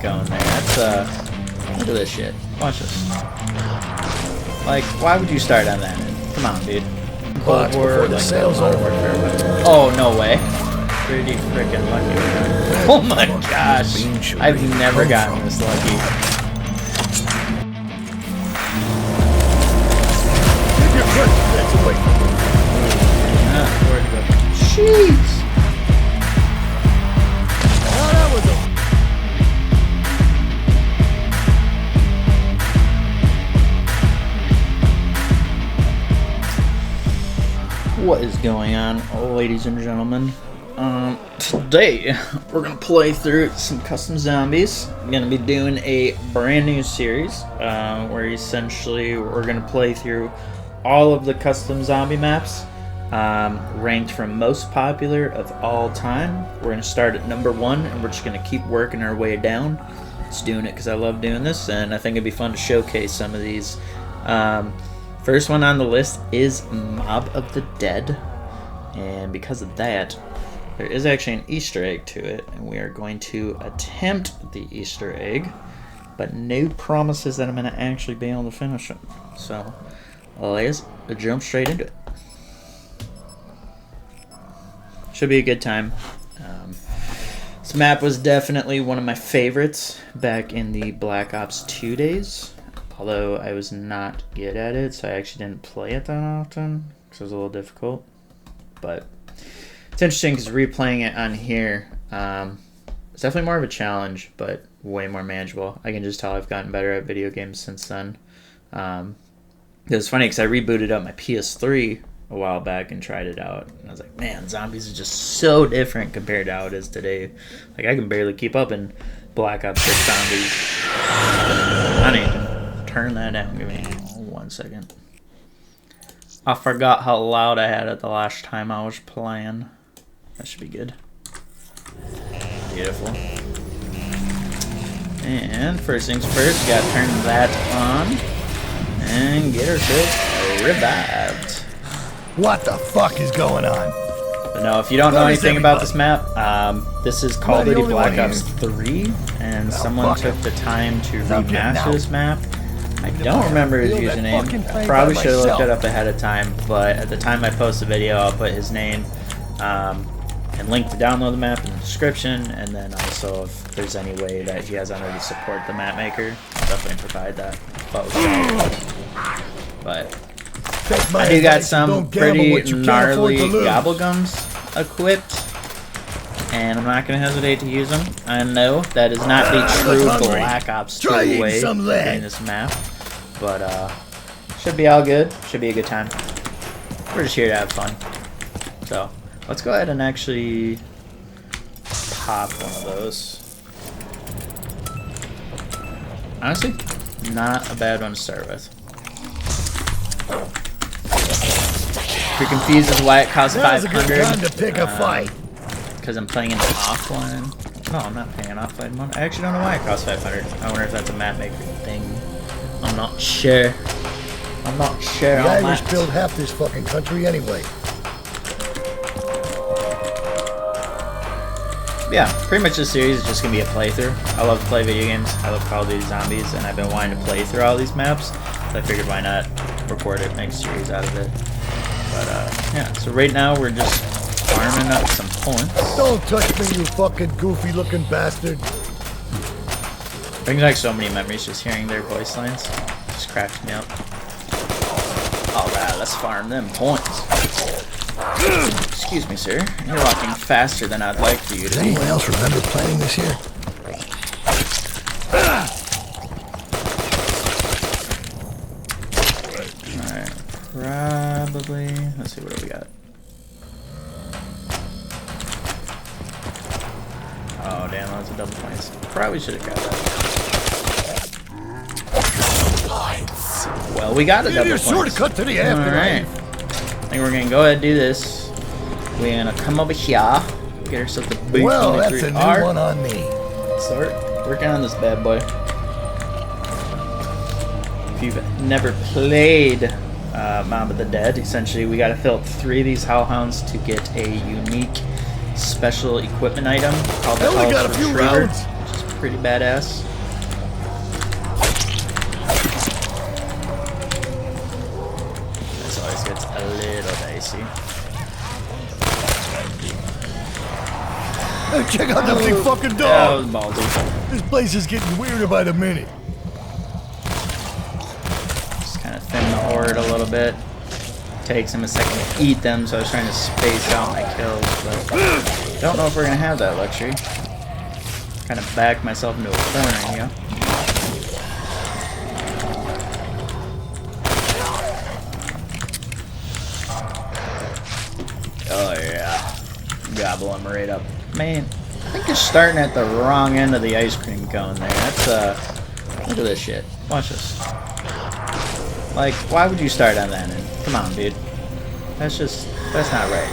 going there. That's look at this shit. Watch this. Like, why would you start on that end? Come on, dude. Watch before the sale's over. Oh, no way. Pretty freaking lucky. Oh my gosh. I've never gotten this lucky. Keep your foot away. Jeez. Oh, that was a... What is going on, ladies and gentlemen? Today we're gonna play through some custom zombies. I'm gonna be doing a brand new series where essentially we're gonna play through all of the custom zombie maps, ranked from most popular of all time. We're gonna start at number 1 and we're just gonna keep working our way down. Just doing it because I love doing this and I think it'd be fun to showcase some of these. First one on the list is Mob of the Dead, and because of that there is actually an Easter egg to it, and we are going to attempt the Easter egg, but no promises that I'm going to actually be able to finish it. So let's jump straight into it. Should be a good time. This map was definitely one of my favorites back in the Black Ops 2 days, although I was not good at it, so I actually didn't play it that often because it was a little difficult. But it's interesting because replaying it on here, it's definitely more of a challenge, but way more manageable. I can just tell I've gotten better at video games since then. It was funny because I rebooted up my PS3 a while back and tried it out, and I was like, man, zombies is just so different compared to how it is today. Like, I can barely keep up in Black Ops 6 zombies. Honey, turn that down. Give me 1 second. I forgot how loud I had it the last time I was playing. That should be good. Beautiful. And first things first, gotta turn that on and get ourselves revived. What the fuck is going on? But no, if you don't know anything about this map, this is Call of Duty Black Ops 3, and someone took the time to remaster this map. I don't remember his username. I probably should have looked it up ahead of time, but at the time I post the video, I'll put his name and link to download the map in the description, and then also if there's any way that he has already support the map maker, I'll definitely provide that. But I do got some pretty gnarly gobblegums equipped, and I'm not going to hesitate to use them. I know that is not the true Black Ops 2 way of doing this map, but should be all good. Should be a good time. We're just here to have fun. So let's go ahead and actually pop one of those. Honestly, not a bad one to start with. If you're confused as to why it costs 500, to pick a fight. Because I'm playing an offline. No, I'm not playing an offline one. I actually don't know why it costs 500. I wonder if that's a map maker thing. I'm not sure. I'm not sure. The Irish build half this fucking country anyway. Yeah, pretty much this series is just gonna be a playthrough. I love to play video games. I love Call of Duty Zombies, and I've been wanting to play through all these maps. So I figured why not record it, make a series out of it. But yeah, so right now we're just farming up some points. Don't touch me, you fucking goofy looking bastard. Brings back so many memories just hearing their voice lines. Just cracks me up. Alright, let's farm them points. Excuse me, sir. You're walking faster than I'd like for you to Does anyone else remember planning this here? Alright, probably. Let's see, what do we got? Oh, damn, that was a double points. Probably should have got that. Well, we got a double points. Shortcut to the afterlife. Alright. I think we're gonna go ahead and do this. We're gonna come over here, get ourselves a big Well, that's a new one on me. Start working on this bad boy. If you've never played Mob of the Dead, essentially we gotta fill up 3 of these hellhounds to get a unique special equipment item called the Hell's Retriever, which is pretty badass. This always gets a little dicey. Hey, check out that big fucking That was dog. ballsy. This place is getting weirder by the minute. Just kind of thin the horde a little bit. Takes him a second to eat them, so I was trying to space out my kills, but don't know if we're gonna have that luxury. Kind of backed myself into a corner here. Oh yeah, gobble him right up. Man, I think you're starting at the wrong end of the ice cream cone there. That's look at this shit. Watch this. Like, why would you start on that end? Come on, dude. That's not right.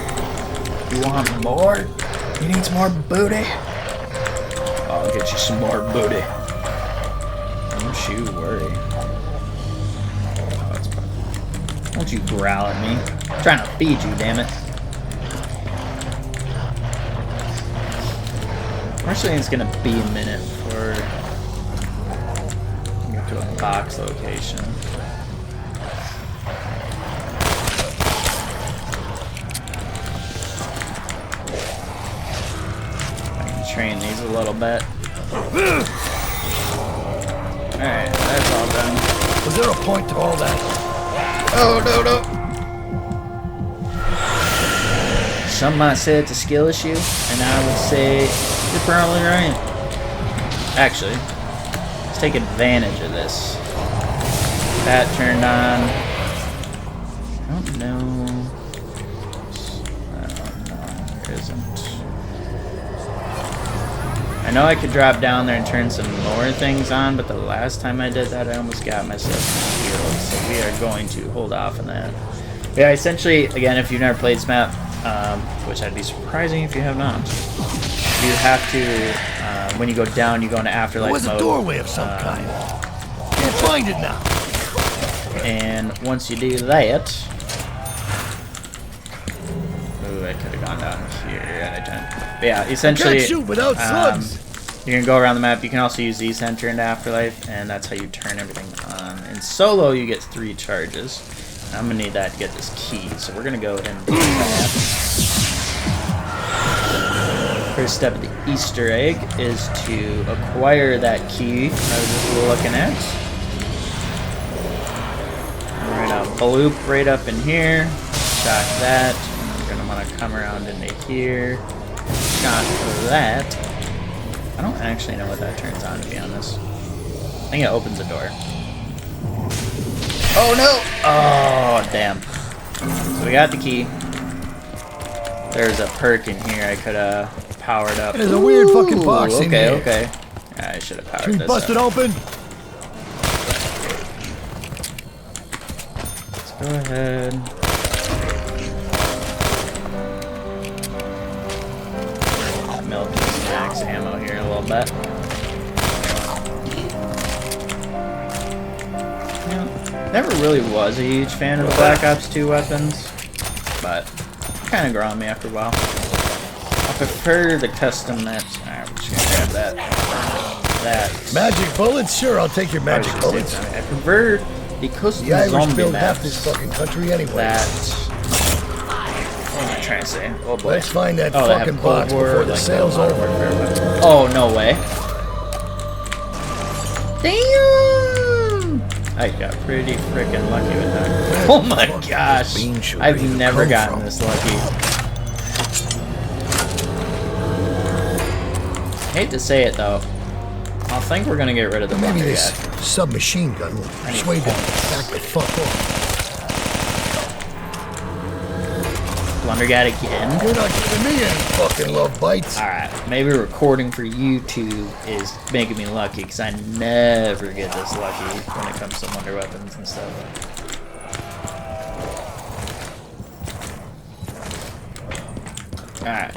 You want more? You need some more booty? I'll get you some more booty. Don't you worry. Don't you growl at me. I'm trying to feed you, damn it. Actually, it's gonna be a minute before we get to a box location. Train these a little bit. Alright, that's all done. Was there a point to all that? Oh, no. Some might say it's a skill issue, and I would say you're probably right. Actually, let's take advantage of this. That turned on. I don't know. There isn't. I know I could drop down there and turn some more things on, but the last time I did that, I almost got myself killed. So we are going to hold off on that. Yeah, essentially, again, if you've never played this map, which I'd be surprising if you have not, you have to, when you go down, you go into afterlife mode. There was a doorway of some kind. Can't find it now. And once you do that, ooh, I could have gone down here at a time. But yeah, essentially, Can't shoot without slugs. you can go around the map. You can also use these to enter into afterlife, and that's how you turn everything on. In solo, you get 3 charges. I'm gonna need that to get this key, so we're gonna go ahead and do that. First step of the Easter egg is to acquire that key I was just looking at. We're gonna bloop right up in here, shock that. We're gonna want to come around into here, shock that. I don't actually know what that turns on, to be honest. I think it opens the door. Oh no! Oh, damn. So we got the key. There's a perk in here I could have powered up. There's a weird fucking box in here. Okay. Yeah, I should have powered Can this you bust it up. open? Let's go ahead. Milk and max ammo here a little bit. Never really was a huge fan of the Black Ops 2 weapons, but kind of grew on me after a while. I prefer the custom maps. Alright, we're just gonna grab that. Magic bullets? Sure, I'll take your magic bullets. I prefer the custom The Irish zombie build maps. half this fucking country anyway. What am I trying to say? Oh boy. Let's find that they have fucking Cold box War, before the like, sale's Modern over. Warfare weapons. Oh, no way. Damn! I got pretty freaking lucky with that. Oh my gosh. I've never gotten this lucky. Hate to say it though. I think we're gonna get rid of the Maybe Blunder this Gat. submachine gun will persuade them back the fuck off. Blunder Gat again? You're not giving me any fucking love bites. Alright, maybe recording for YouTube is making me lucky, because I never get this lucky when it comes to wonder weapons and stuff. Alright,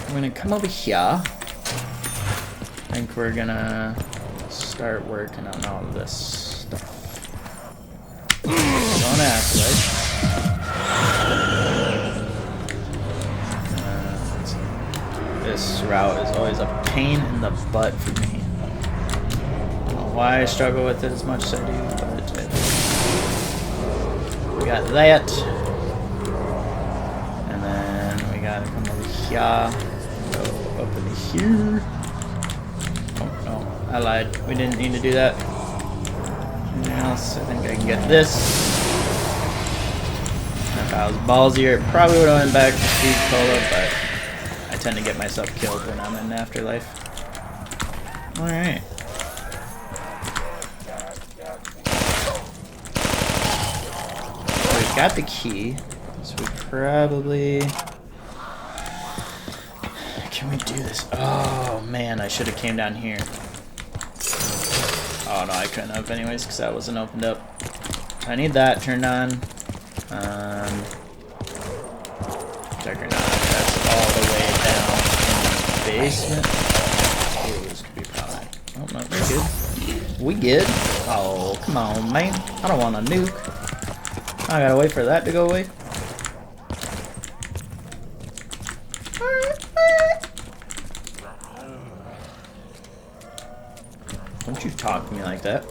I'm gonna come over here. I think we're gonna start working on all of this stuff. Don't act like. This route is always a pain in the butt for me. why I struggle with it as much as I do, but we got that. And then we gotta come over here. Go up in here. Oh no, I lied. We didn't need to do that. Anything else? I think I can get this. If I was ballsier, it probably would have went back to speed cola, but I tend to get myself killed when I'm in Afterlife. Alright. So we've got the key. So we probably... Can we do this? Oh man, I should have came down here. Oh no, I couldn't have anyways because that wasn't opened up. I need that turned on. Juggernaut, that's all the way down in the basement. Ooh, this could be problematic. Oh no, we're good. We good? Oh, come on, man. I don't want a nuke. I gotta wait for that to go away. Don't you talk to me like that.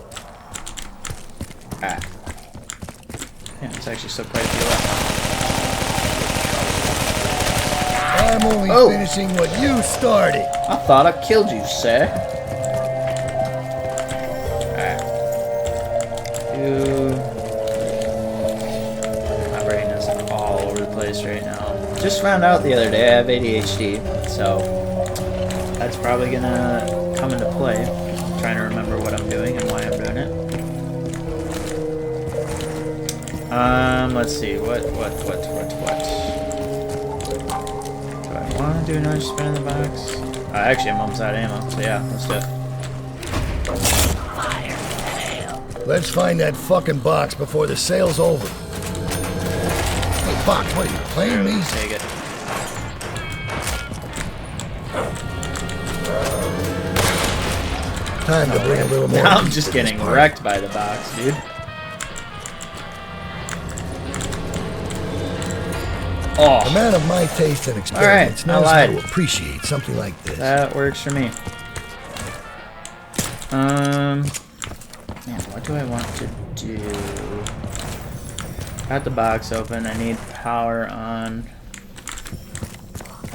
Ah. Yeah, it's actually so quite a few left. I'm only finishing what you started. I thought I killed you, sir. Alright. My brain is all over the place right now. Just found out the other day I have ADHD, so that's probably gonna come into play. I'm trying to remember what I'm doing and why I'm doing it. Let's see, what? Do I want to do another spin in the box? Actually, I'm almost out of ammo, so yeah, let's do it. Let's find that fucking box before the sale's over. Hey, Box, what are you, playing me? Take it. Time to bring a little more. Now I'm just getting wrecked by the box, dude. Oh. A man of my taste and experience knows how to appreciate something like this. That works for me. Man, what do I want to do? Got the box open. I need power on.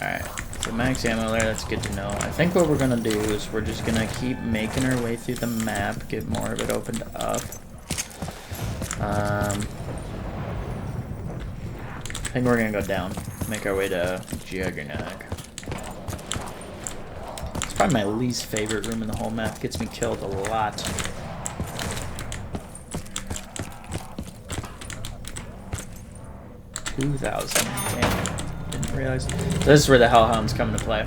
Alright. So max ammo there, that's good to know. I think what we're gonna do is we're just gonna keep making our way through the map, get more of it opened up. I think we're gonna go down, make our way to Juggernaut. It's probably my least favorite room in the whole map. Gets me killed a lot. $2,000. Damn. Didn't realize. This is where the Hellhounds come into play.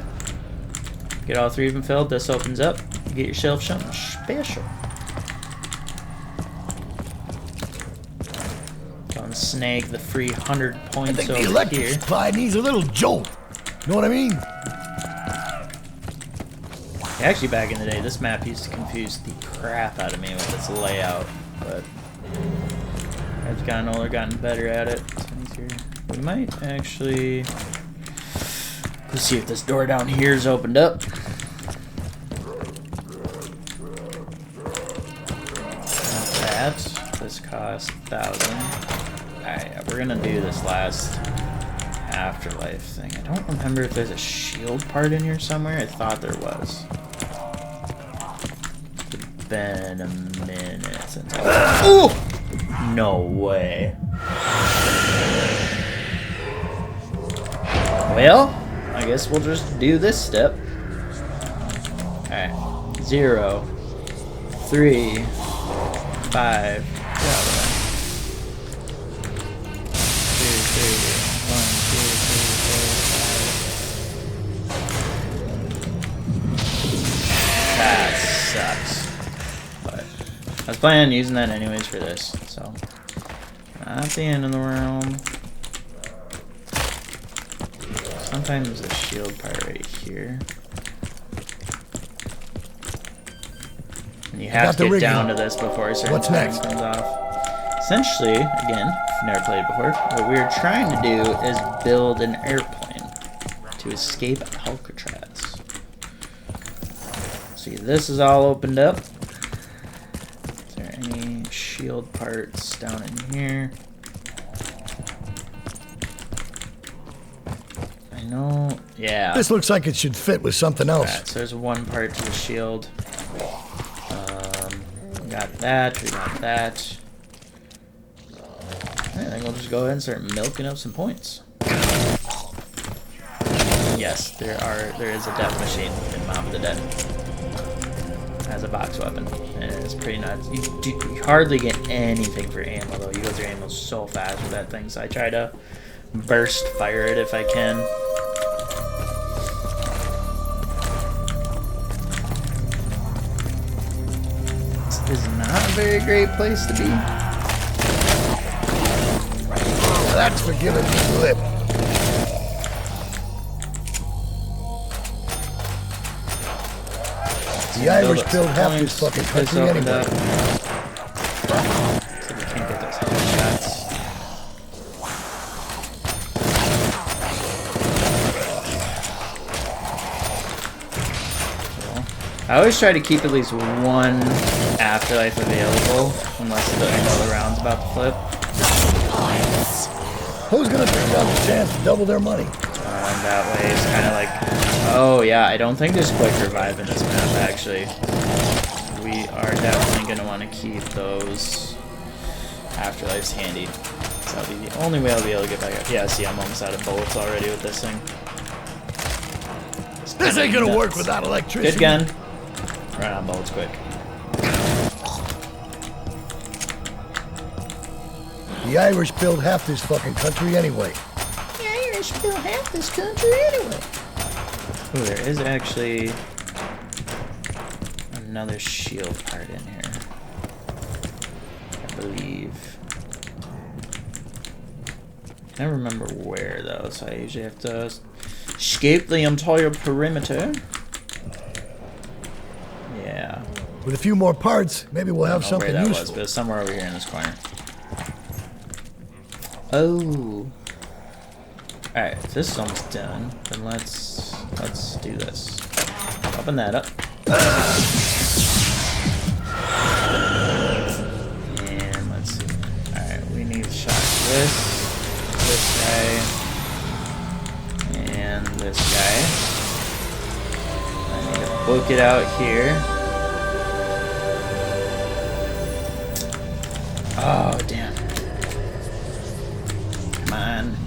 Get all three of them filled. This opens up. You get yourself something special. Snag the free 100 points I think over the electric here. supply needs a little jolt. You know what I mean? Actually, back in the day, this map used to confuse the crap out of me with its layout, but I've gotten older, gotten better at it. We might actually... Let's see if this door down here is opened up. Not that. This costs 1,000. Alright, we're gonna do this last Afterlife thing. I don't remember if there's a shield part in here somewhere. I thought there was. It's been a minute since I... Oh! No way. Well, I guess we'll just do this step. Alright. 0, 3, 5. That sucks. But I was planning on using that anyways for this, so not the end of the world. Sometimes there's a shield part right here. And you have to get down to this before a certain time comes off. Essentially, again, if you've never played before, what we're trying to do is build an airplane to escape Alcatraz. See, this is all opened up. any shield parts down in here? I know, yeah. This looks like it should fit with something else. Alright, so there's one part to the shield. We got that, we got that. I think we'll just go ahead and start milking up some points. Yes, there is a death machine in Mob of the Dead. As a box weapon, and it's pretty nuts. You hardly get anything for ammo though. You go through ammo so fast with that thing, so I try to burst fire it if I can. This is not a very great place to be. That's for giving me lip. The Irish build half this fucking country anyway. So we can't get those headshots. I always try to keep at least one afterlife available, unless I know the round's about to flip. Who's gonna turn down the chance to double their money? And that way it's kind of like, oh yeah, I don't think there's quick revive in this map actually. We are definitely going to want to keep those afterlives handy. So that'll be the only way I'll be able to get back up. Yeah, see, I'm almost out of bullets already with this thing. This ain't gonna work without electricity. Good gun. Run out of bullets quick. The Irish build half this fucking country anyway. The Irish build half this country anyway. Ooh, there is actually another shield part in here, I believe. I don't remember where though, so I usually have to escape the entire perimeter. Yeah. With a few more parts, maybe we'll have something where that useful. was, but it's somewhere over here in this corner. Oh. Alright, if this is almost done, then let's do this. Open that up. And let's see. Alright, we need to shot this guy, and this guy. I need to book it out here. Oh, damn. Come on.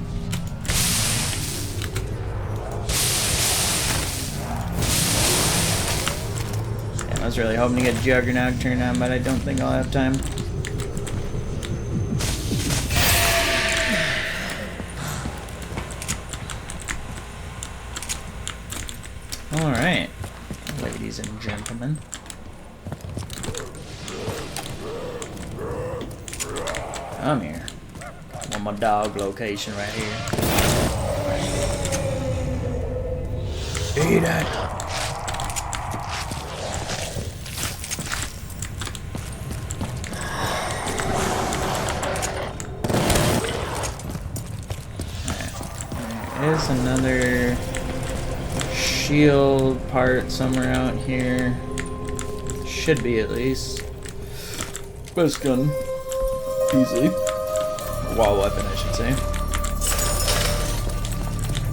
I was really hoping to get Juggernaut turned on, but I don't think I'll have time. Alright, ladies and gentlemen. Come here. On my dog location right here. Eat it. There's another shield part somewhere out here. Should be at least. Best gun. Easily. Wall weapon, I should say.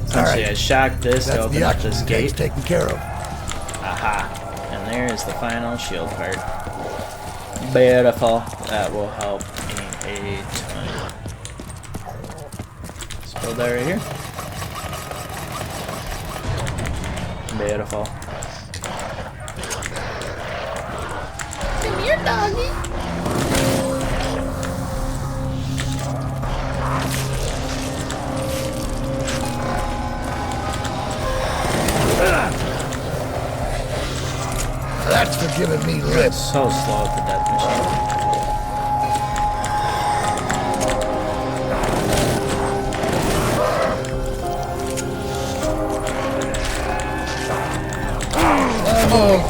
Essentially, I shocked this to open up this gate. Taken care of. Aha. And there is the final shield part. Beautiful. That will help me a ton. Let's build that right here. Beautiful. Come here, doggy. That's for giving me lips. So slow with the death machine.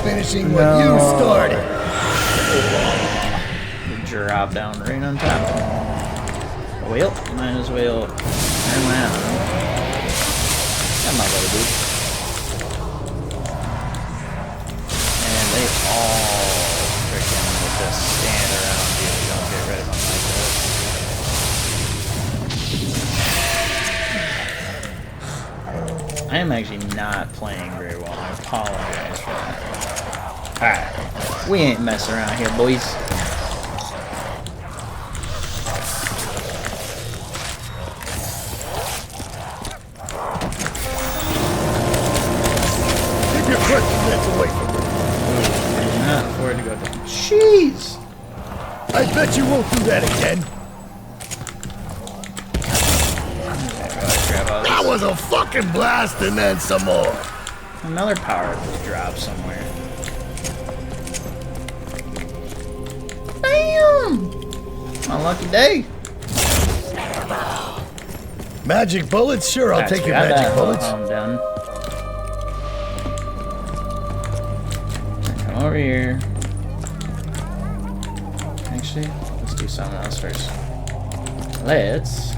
Finishing what you started. Drop down right on top. Well, might as well turn that on. Come on, little dude. And they all freaking with this stand around. I am actually not playing very well. I apologize for that. Alright. We ain't messing around here, boys. Keep your questions away from me. I cannot afford to go down. Jeez! I bet you won't do that again. That was a fucking blast and then some more. Another power just dropped somewhere. Bam! My lucky day. Magic bullets? Sure, I'll take your magic bullets. I'm done. Come over here. Actually, let's do something else first. Let's...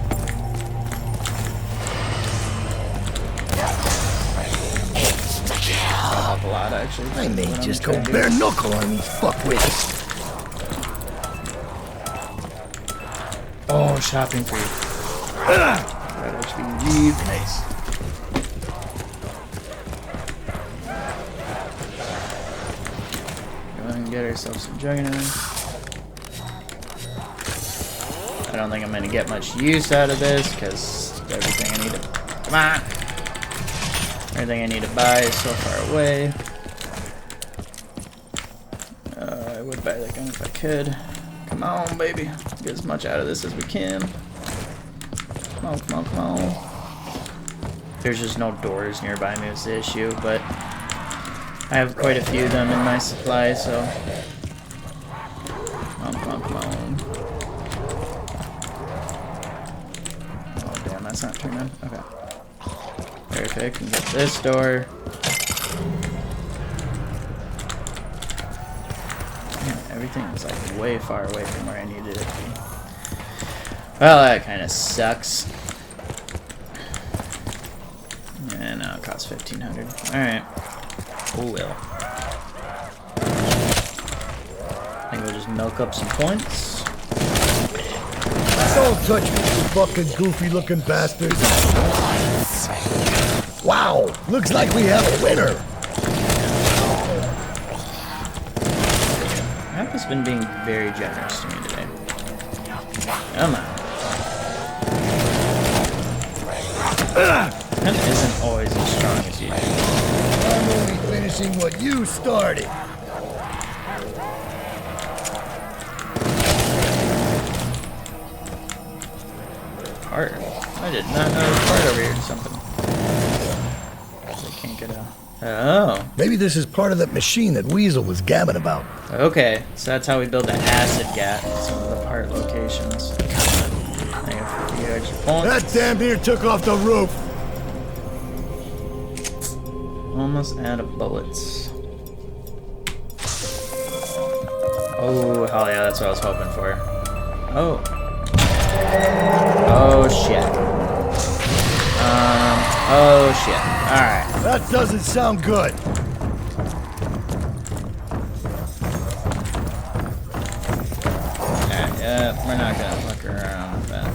help a lot, actually. I may just go bare knuckle on these fuckwits. Oh, shopping free. That actually really nice. Go ahead and get ourselves some Juggernaut. I don't think I'm going to get much use out of this because everything I need to... Come on! Everything I need to buy is so far away. I would buy that gun if I could. Come on, baby. Get as much out of this as we can. Come on, come on, come on. There's just no doors nearby me is the issue, but I have quite a few of them in my supply, so... Come on, come on, come on. Oh, damn, that's not turned on. Okay. Perfect, can get this door. Man, everything is like way far away from where I needed it to be. Well, that kind of sucks. And now it costs 1,500. Alright. Oh well. I think we'll just milk up some points. Don't touch me, you fucking goofy looking bastard. Wow, looks like we have a winner. Map has been being very generous to me today. Come on. That isn't always as strong as you do. I'm only finishing what you started. Part. I did not know there was a part over here or something. I can't get out. Oh. Maybe this is part of that machine that Weasel was gabbing about. Okay, so that's how we build the acid gat in some of the part locations. I have 50 extra points. That damn deer took off the roof. Almost out of bullets. Oh, hell yeah, that's what I was hoping for. Oh. Oh, shit. Oh, shit. Alright. That doesn't sound good. Yeah, we're not gonna fuck around with that.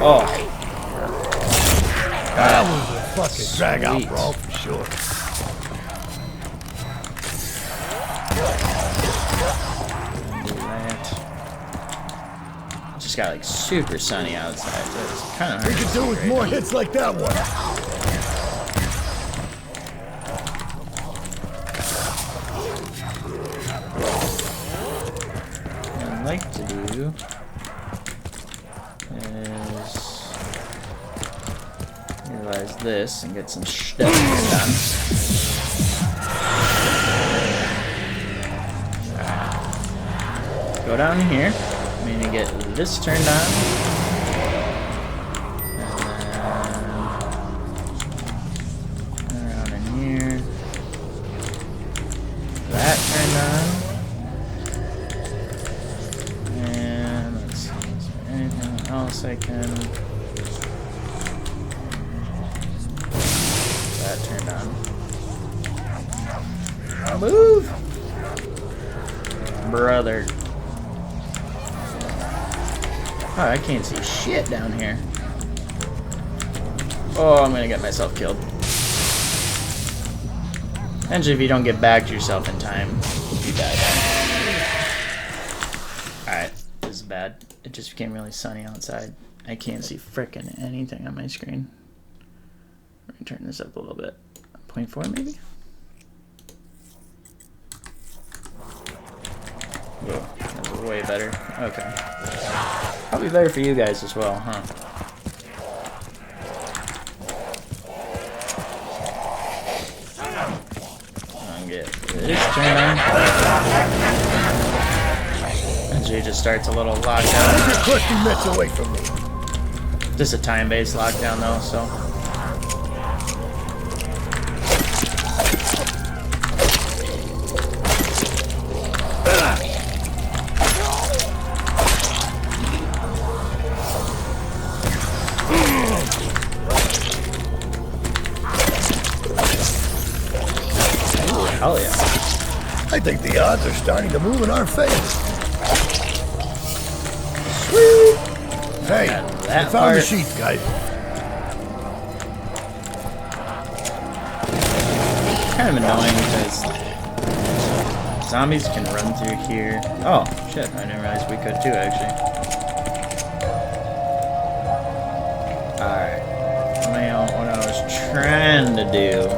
Oh. That was a fucking drag out, Sweet. bro, for sure. Do that. Just got like super sunny outside, so it's kind of hard. We could do with more hits like that one. What I'd like to do is realize this and get some stuff done. Go down here. I'm gonna get this turned on. And then around in here. That turned on. And let's see, is there anything else I can... move! Brother. Oh, I can't see shit down here. Oh, I'm gonna get myself killed. And if you don't get back to yourself in time, you die. Alright, this is bad. It just became really sunny outside. I can't see frickin' anything on my screen. Let me turn this up a little bit. 0.4 maybe? Whoa, that was way better. Okay. Probably better for you guys as well, huh? I'll get this turned on. And Jay just starts a little lockdown. Keep your crusty mitts away from me. Just a time-based lockdown though, so. Hell yeah. I think the odds are starting to move in our favor. Sweet. Hey, I found the sheep, guys. Kind of annoying because zombies can run through here. Oh, shit. I didn't realize we could too, actually. Alright. Now, what I was trying to do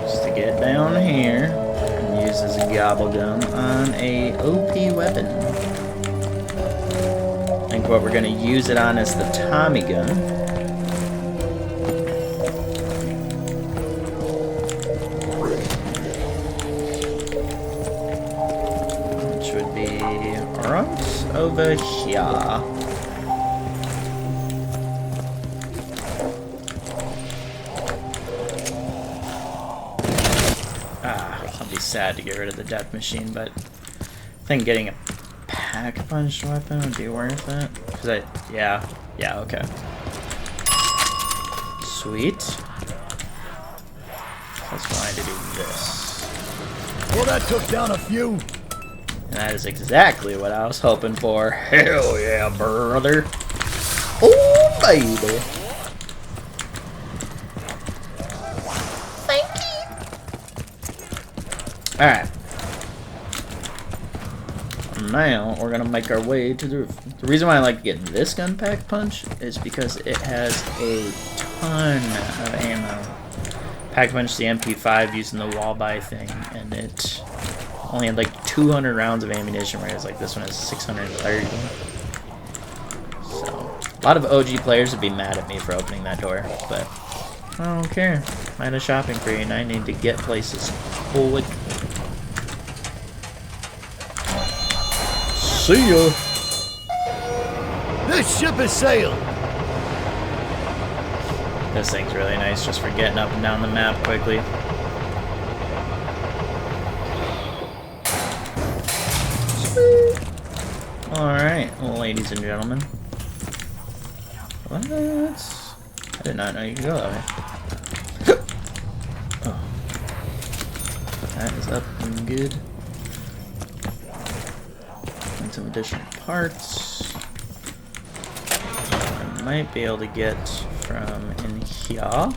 is to get down here and use this gobble gun on a OP weapon. I think what we're going to use it on is the Tommy gun. Which would be right over here. I'll be sad to get rid of the death machine, but I think getting a pack-punched weapon would be worth it. Cause yeah, okay. Sweet. Let's try to do this. Well, that took down a few. And that is exactly what I was hoping for. Hell yeah, brother. Oh, baby. Thank you. Alright. Now, we're gonna make our way to the roof. The reason why I like to get this gun pack punch is because it has a ton of ammo. Pack punch the MP5 using the wall buy thing, and it only had like 200 rounds of ammunition, whereas like this one has 630. So, a lot of OG players would be mad at me for opening that door, but I don't care. I had a shopping spree and I need to get places quick. See ya! This ship has sailed. This thing's really nice just for getting up and down the map quickly. Alright, ladies and gentlemen. What? I did not know you could go that way. Oh. That is up and good. And some additional parts. I might be able to get from in here. Oh,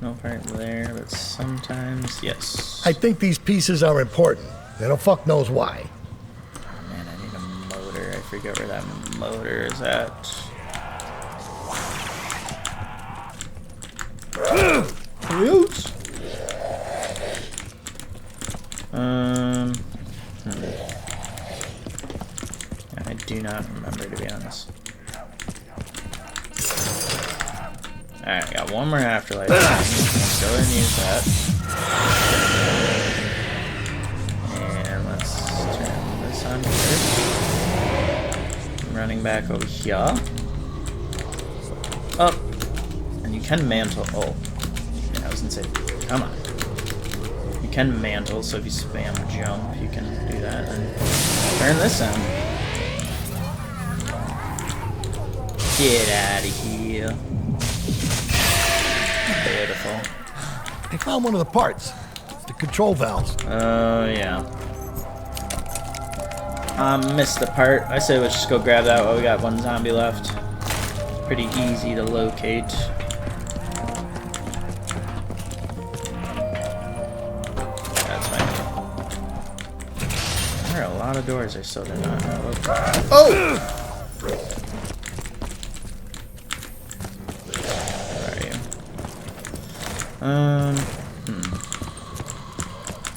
no part there, but sometimes, yes. I think these pieces are important. And the fuck knows why. Oh man, I need a motor. I forget where that motor is at. Oops. I do not remember, to be honest. Alright, I got one more afterlife. Let's go ahead and use that. And let's turn this on first. I'm running back over here. Up. And you can mantle. Oh. Yeah, I was gonna say, come on. You can mantle, so if you spam jump, you can do that. And turn this on. Get out of here. Beautiful. I found one of the parts. It's the control valves. Oh, yeah. Missed the part. I say let's just go grab that while we got one zombie left. Pretty easy to locate. That's fine. There are a lot of doors I still did not know. Oh! Where are you?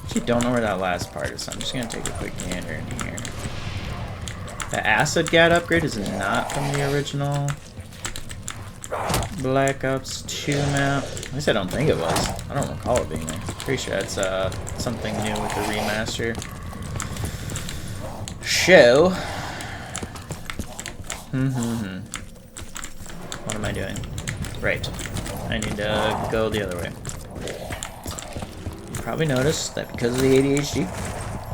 Actually don't know where that last part is, so I'm just gonna take a quick gander in here. The acid gat upgrade is not from the original Black Ops 2 map. At least I don't think it was. I don't recall it being there. Pretty sure that's something new with the remaster. Show. What am I doing? Right. I need to go the other way. You probably noticed that because of the ADHD,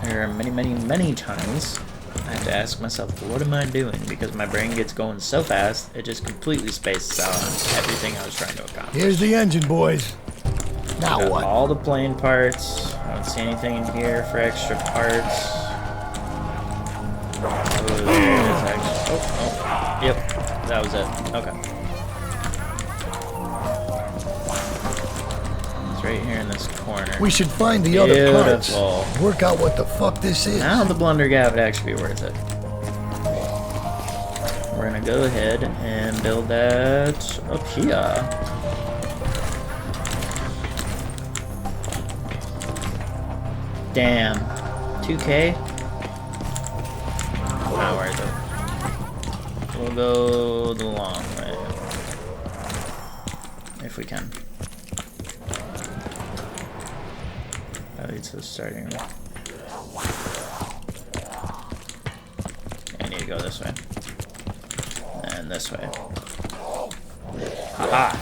there are many times I have to ask myself, what am I doing? Because my brain gets going so fast, it just completely spaces out on everything I was trying to accomplish. Here's the engine, boys. Now Got what? all the plane parts. I don't see anything in here for extra parts. Oh, there it is, actually. Oh, yep. That was it. Okay. It's right here in this corner. We should find the other parts. Beautiful. Work out what the fuck this is. Now the blunder gap would actually be worth it. We're gonna go ahead and build that up here. Damn. 2K? Not worth it. We'll go the long way. If we can. That leads to the starting room. I need to go this way. And this way. Haha!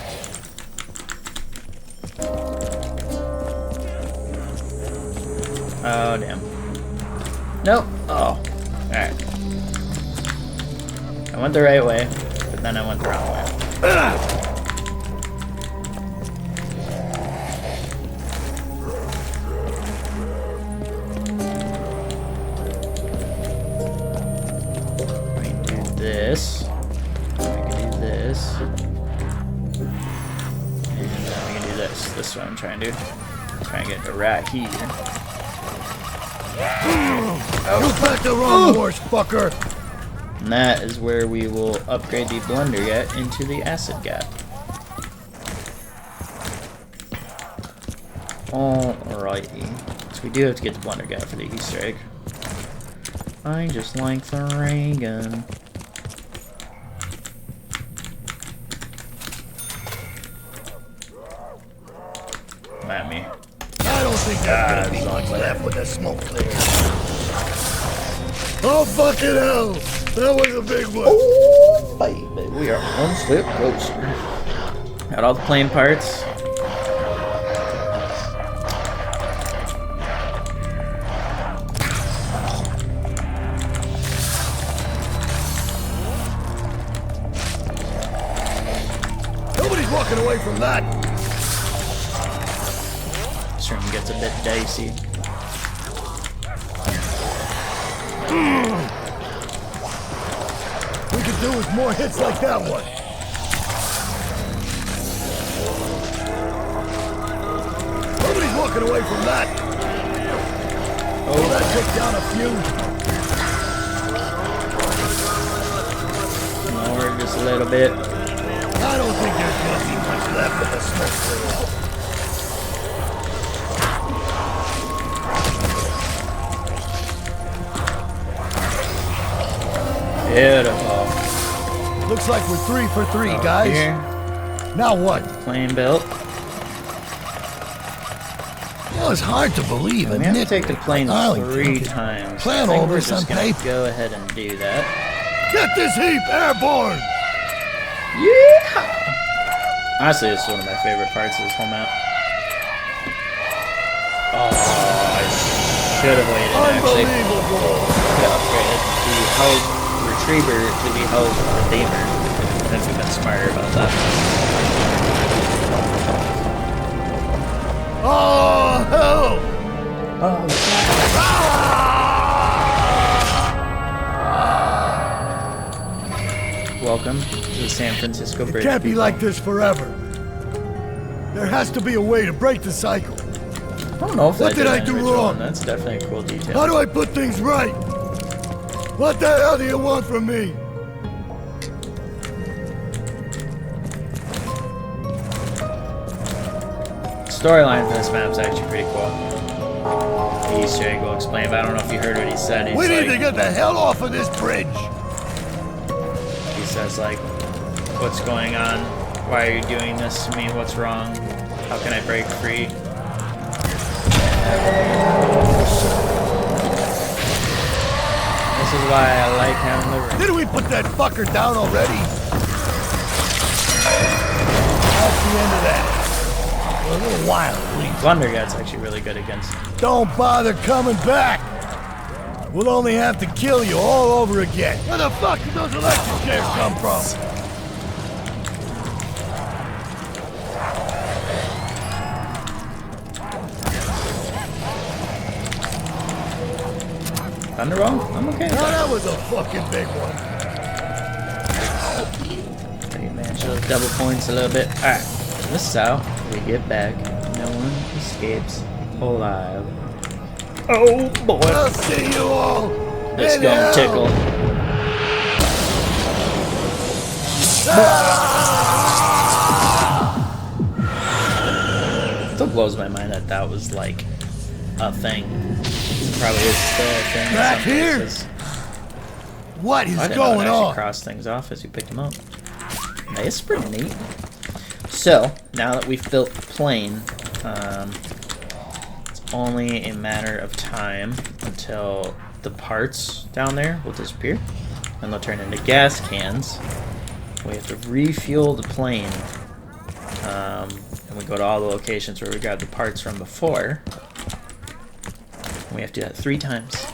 Oh, damn. Nope. Oh. Alright. I went the right way, but then I went the wrong way. We can do this. We can do this. And then we can do this. This is what I'm trying to do. Trying to get to right here. You packed the wrong horse, fucker. And that is where we will upgrade the blunder gat into the acid gat. Alrighty. So we do have to get the blunder gat for the Easter egg. I just like the ray gun. Come at me. I don't think there's gonna be much left with the smoke clear. Oh, fucking hell! That was a big one. Oh, baby, we are one step closer. Got all the plane parts. Nobody's walking away from that. This room gets a bit dicey. We could do with more hits like that one. Nobody's walking away from that. Oh, that took down a few. Lower just a little bit. I don't think there's gonna be much left of the smoke clear. Beautiful. Looks like we're 3 for 3, guys. Here, Now what? plane built. Well, it's hard to believe. We have to take the plane Darling, 3 okay. times. Plan I think all we're this just on gonna tape. go ahead and do that. Get this heap airborne! Yeah! Honestly, this is one of my favorite parts of this whole map. Oh, I should have waited actually. Unbelievable! Could have upgraded the health retriever to the health redeemer. I think we've been smarter about that. Oh, hell! Oh, welcome to the San Francisco Bridge. It can't be like this forever. There has to be a way to break the cycle. I don't know if What did I do individual wrong? one. That's definitely a cool detail. How do I put things right? What the hell do you want from me? Storyline for this map is actually pretty cool. The Easter egg will explain, but I don't know if you heard what he said. We need to get the hell off of this bridge. He says, like, what's going on? Why are you doing this to me? What's wrong? How can I break free? This is why I like having the ring. Didn't we put that fucker down already? That's the end of that. For a little while, at least. Blundergut's actually really good against. Don't bother coming back. We'll only have to kill you all over again. Where the fuck did those electric chairs come from? Thunderball? I'm okay with Now that. that was a fucking big one. Okay, man, show those double points a little bit. Alright, this is how we get back. No one escapes alive. Oh boy. I'll see you all. This in gonna hell. tickle. Still blows my mind that that was like a thing. Probably is still a thing. in Back some here? places. What is I didn't know it going actually on? crossed things off as you picked them up. That's pretty neat. So, now that we've built the plane, it's only a matter of time until the parts down there will disappear. And they'll turn into gas cans. We have to refuel the plane. And we go to all the locations where we got the parts from before. We have to do that 3 times.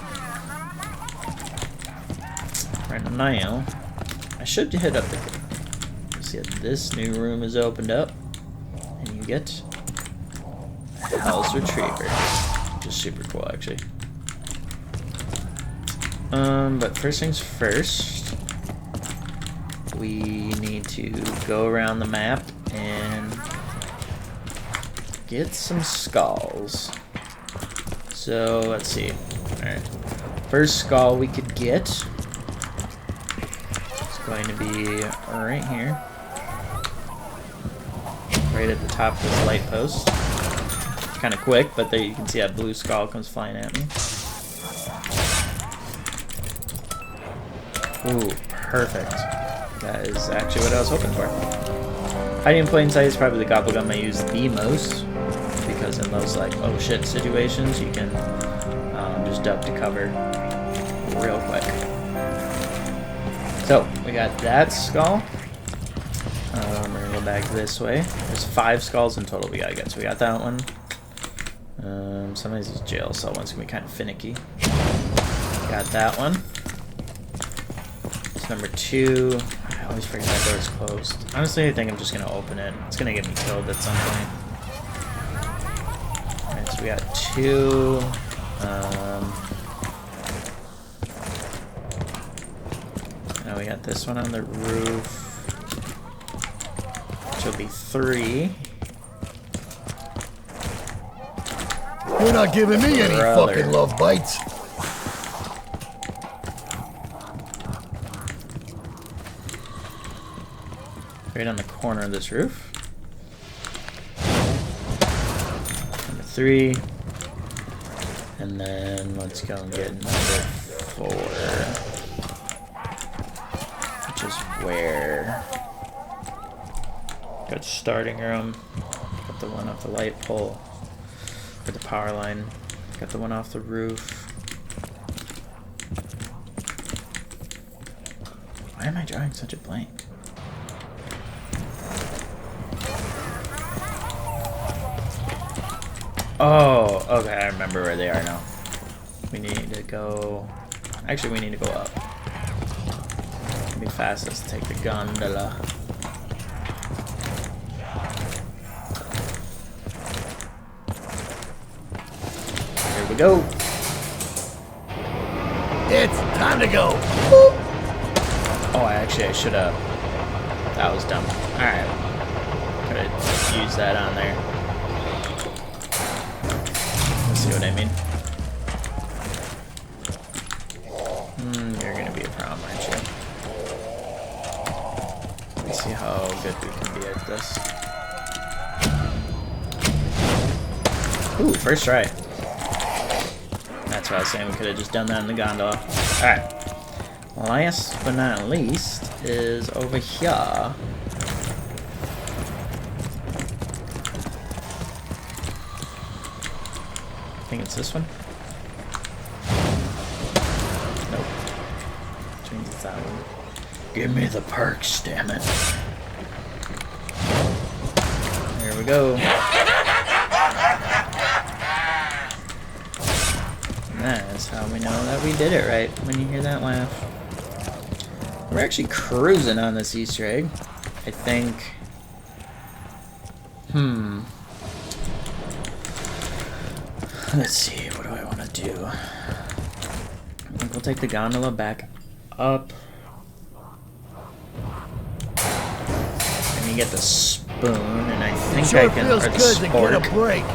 Right now, I should hit up the... See if this new room is opened up. And you get Hell's Retriever. Which is super cool, actually. But first things first, we need to go around the map and get some skulls. So let's see. Alright. First skull we could get is going to be right here. Right at the top of this light post. Kind of quick, but there you can see that blue skull comes flying at me. Ooh, perfect. That is actually what I was hoping for. Hiding in plain sight is probably the gobblegum I use the most, because in those like oh shit situations you can just duck to cover real quick. So we got that skull. We're gonna go back this way. There's 5 skulls in total we gotta get. So we got that one. Some of these jail cell ones can be kind of finicky. Got that one. It's number 2. I always forget that door's closed. Honestly, I think I'm just gonna open it. It's gonna get me killed at some point. Alright, so we got 2. Now we got this one on the roof. Which will be 3. You're not giving me any Brother. fucking love bites. Right on the corner of this roof. Number 3. And then let's go and get number 4. Which is where? Got starting room. Got the one off the light pole. For the power line. Got the one off the roof. Why am I drawing such a blank? Oh, okay, I remember where they are now. We need to go... Actually, we need to go up. It'll be fastest to take the gondola. we go. It's time to go. Oh, I should have. That was dumb. Alright. Could have used that on there. Let's see what I mean. You're gonna be a problem, aren't you? Let's see how good we can be at this. Ooh, first try. That's what I was saying, we could have just done that in the gondola. Alright. Last but not least is over here. I think it's this one. Nope. Change it that one. Give me the perks, damn it. There we go. And that's how we know that we did it right, when you hear that laugh. We're actually cruising on this Easter egg, I think. Let's see, what do I want to do? I think we'll take the gondola back up. And you get the spoon, and I think sure I can, or the feels good to get a spork. break.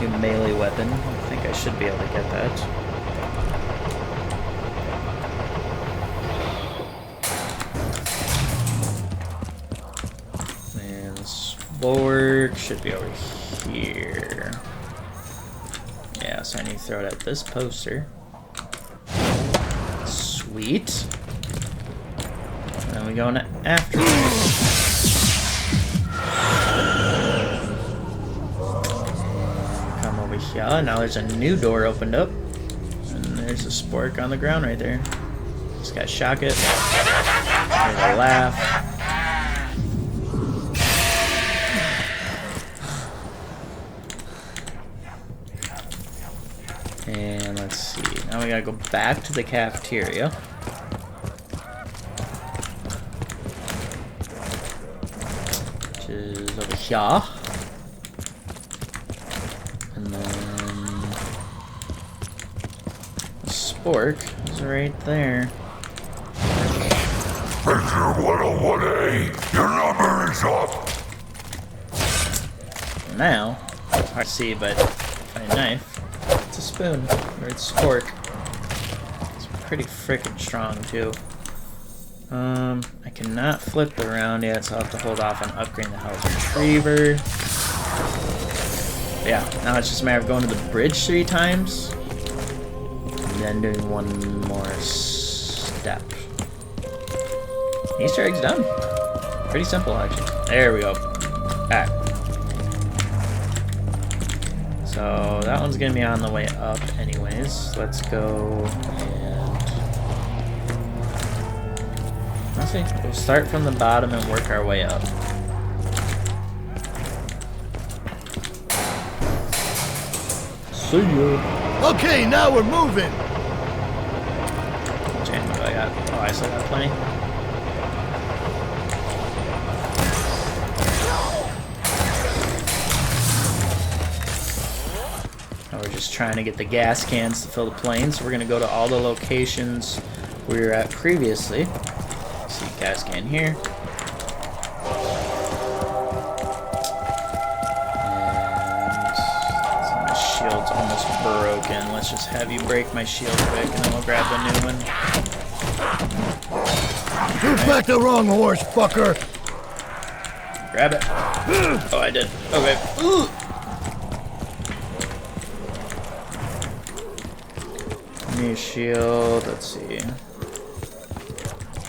New melee weapon. I think I should be able to get that. And spork should be over here. Yeah, so I need to throw it at this poster. Sweet. And then we go into after. Come over here. Now there's a new door opened up. And there's a spork on the ground right there. Just gotta shock it. There's a laugh. And let's see. Now we gotta go back to the cafeteria. Which is over here. And then the spork is right there. Prisoner 101A, your number is up. Now, it's hard to see, but if I knife, it's a spoon, or it's spork. It's pretty freaking strong, too. I cannot flip it around yet, so I'll have to hold off on upgrading the house retriever. But yeah, now it's just a matter of going to the bridge 3 times, and then doing one more step. Easter egg's done. Pretty simple, actually. There we go. Alright. So that one's gonna be on the way up anyways. Let's go and let's see. We'll start from the bottom and work our way up. See ya. Okay, now we're moving. How much ammo do I got? Oh, I still got plenty. We're just trying to get the gas cans to fill the plane, so we're going to go to all the locations we were at previously. See, gas can here. And my shield's almost broken. Let's just have you break my shield quick, and then we'll grab the new one. You backed the wrong horse, fucker. Grab it. Oh, I did. Okay. Ooh. New shield, let's see.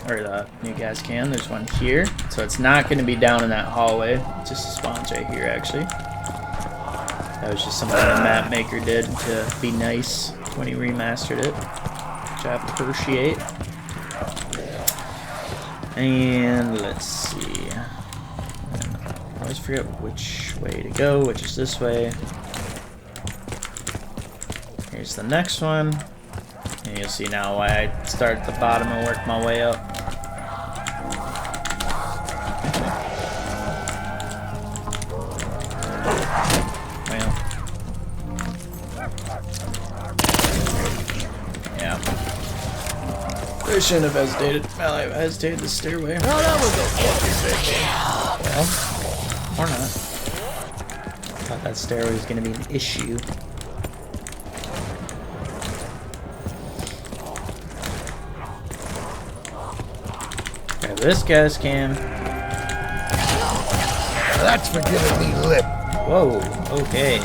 Or the new gas can, there's one here. So it's not going to be down in that hallway. It just spawns right here, actually. That was just something the map maker did to be nice when he remastered it, which I appreciate. And let's see. I always forget which way to go, which is this way. Here's the next one. And you'll see now why I start at the bottom and work my way up. Well. I shouldn't have hesitated. Well, I hesitated the stairway. No, that was a fucking big Well, or not. Thought that stairway was going to be an issue. Grab this gas can. That's for giving me lip. Whoa, okay.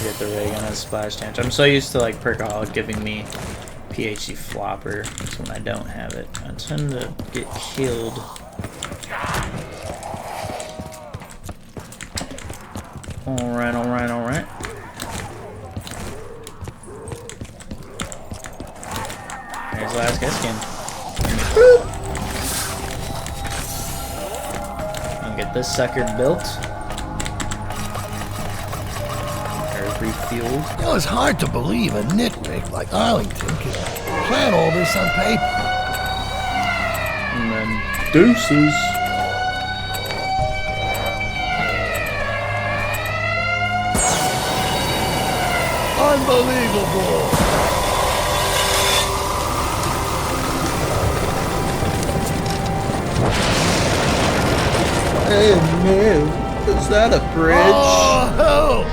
Get the ray gun and splash damage. I'm so used to like Perkaholic giving me PhD flopper. So when I don't have it, I tend to get killed. Alright, alright, alright. There's the last gas can. I'll get this sucker built. Refueled. You know, it's hard to believe a nitwit like Arlington could plan all this on paper. And then deuces. Unbelievable. Hey man, is that a bridge? Oh,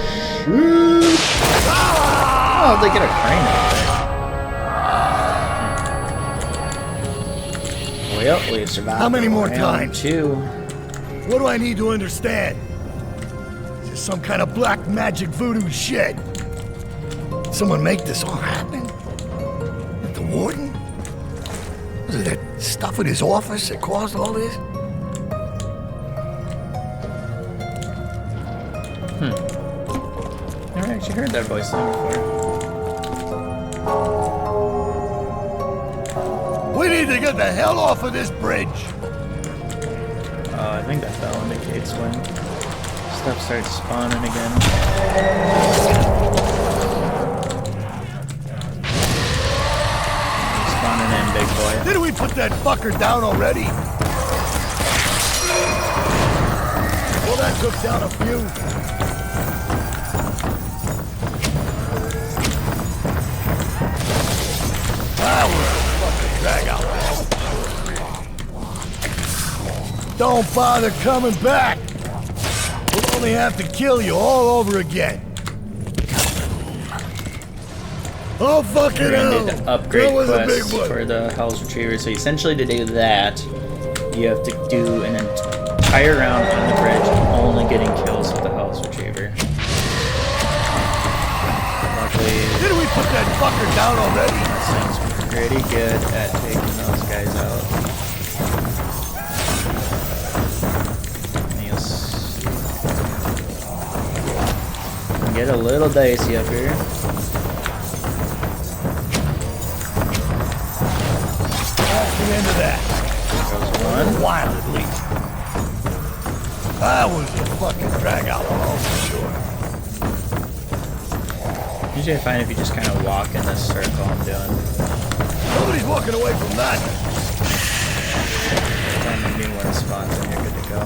Oh, they get a crane out there. Well, we survived. How many more round times? 2. what do I need to understand? Is this some kind of black magic voodoo shit? Did someone make this all happen? With the warden? Was it that stuff in his office that caused all this? Never actually heard that voice line before. We need to get the hell off of this bridge. I think that bell indicates when stuff starts spawning again. Spawning in, big boy. Didn't we put that fucker down already? Well, that took down a few. That was a fucking drag out. Don't bother coming back. We'll only have to kill you all over again. Oh, fucking We're gonna hell. need to upgrade That was a big quests one. for the Hell's Retriever. So essentially to do that, you have to do an entire round on the bridge only getting kills with the Hell's Retriever. Luckily, Didn't we put that fucker down already? this thing's pretty good at taking those guys out. You'll get a little dicey up here. That's the end of that. Goes A one. while at least. That was a fucking drag out all for sure. Usually I find if you just kind of walk in this circle I'm doing, Nobody's walking away from that. time the new one spawns and you're good to go.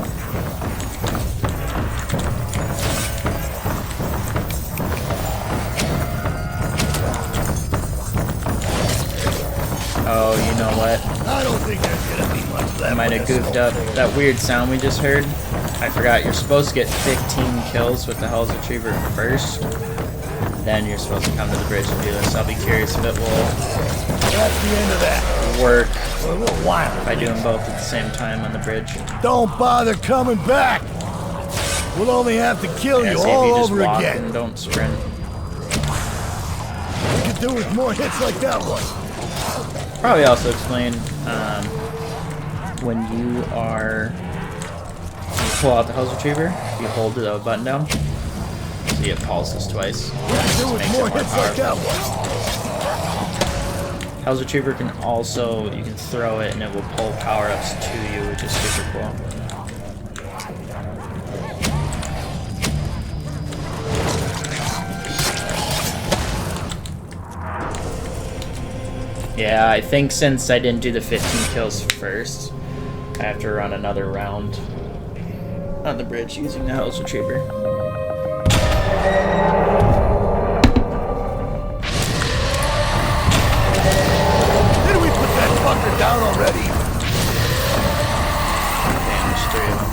Oh, you know what? I don't think there's gonna be much left. I might have goofed up. That weird sound we just heard. I forgot you're supposed to get 15 kills with the Hell's Retriever first. Then you're supposed to come to the bridge and do this. I'll be curious if it will That's the end of that. work For a little while. if I do them both at the same time on the bridge. Don't bother coming back. We'll only have to kill Yeah, you see if all you just over walk again. and don't sprint. We could do with more hits like that one. Probably also explain when you pull out the Hell's Retriever, you hold the button down, so you get pulses twice. We could do with Makes it more more hits like that powerful. one. Hell's Retriever can also, you can throw it and it will pull power-ups to you, which is super cool. Yeah, I think since I didn't do the 15 kills first, I have to run another round. on the bridge using the Hell's Retriever. Didn't we put that fucker down already? Damn, there's 3 of them.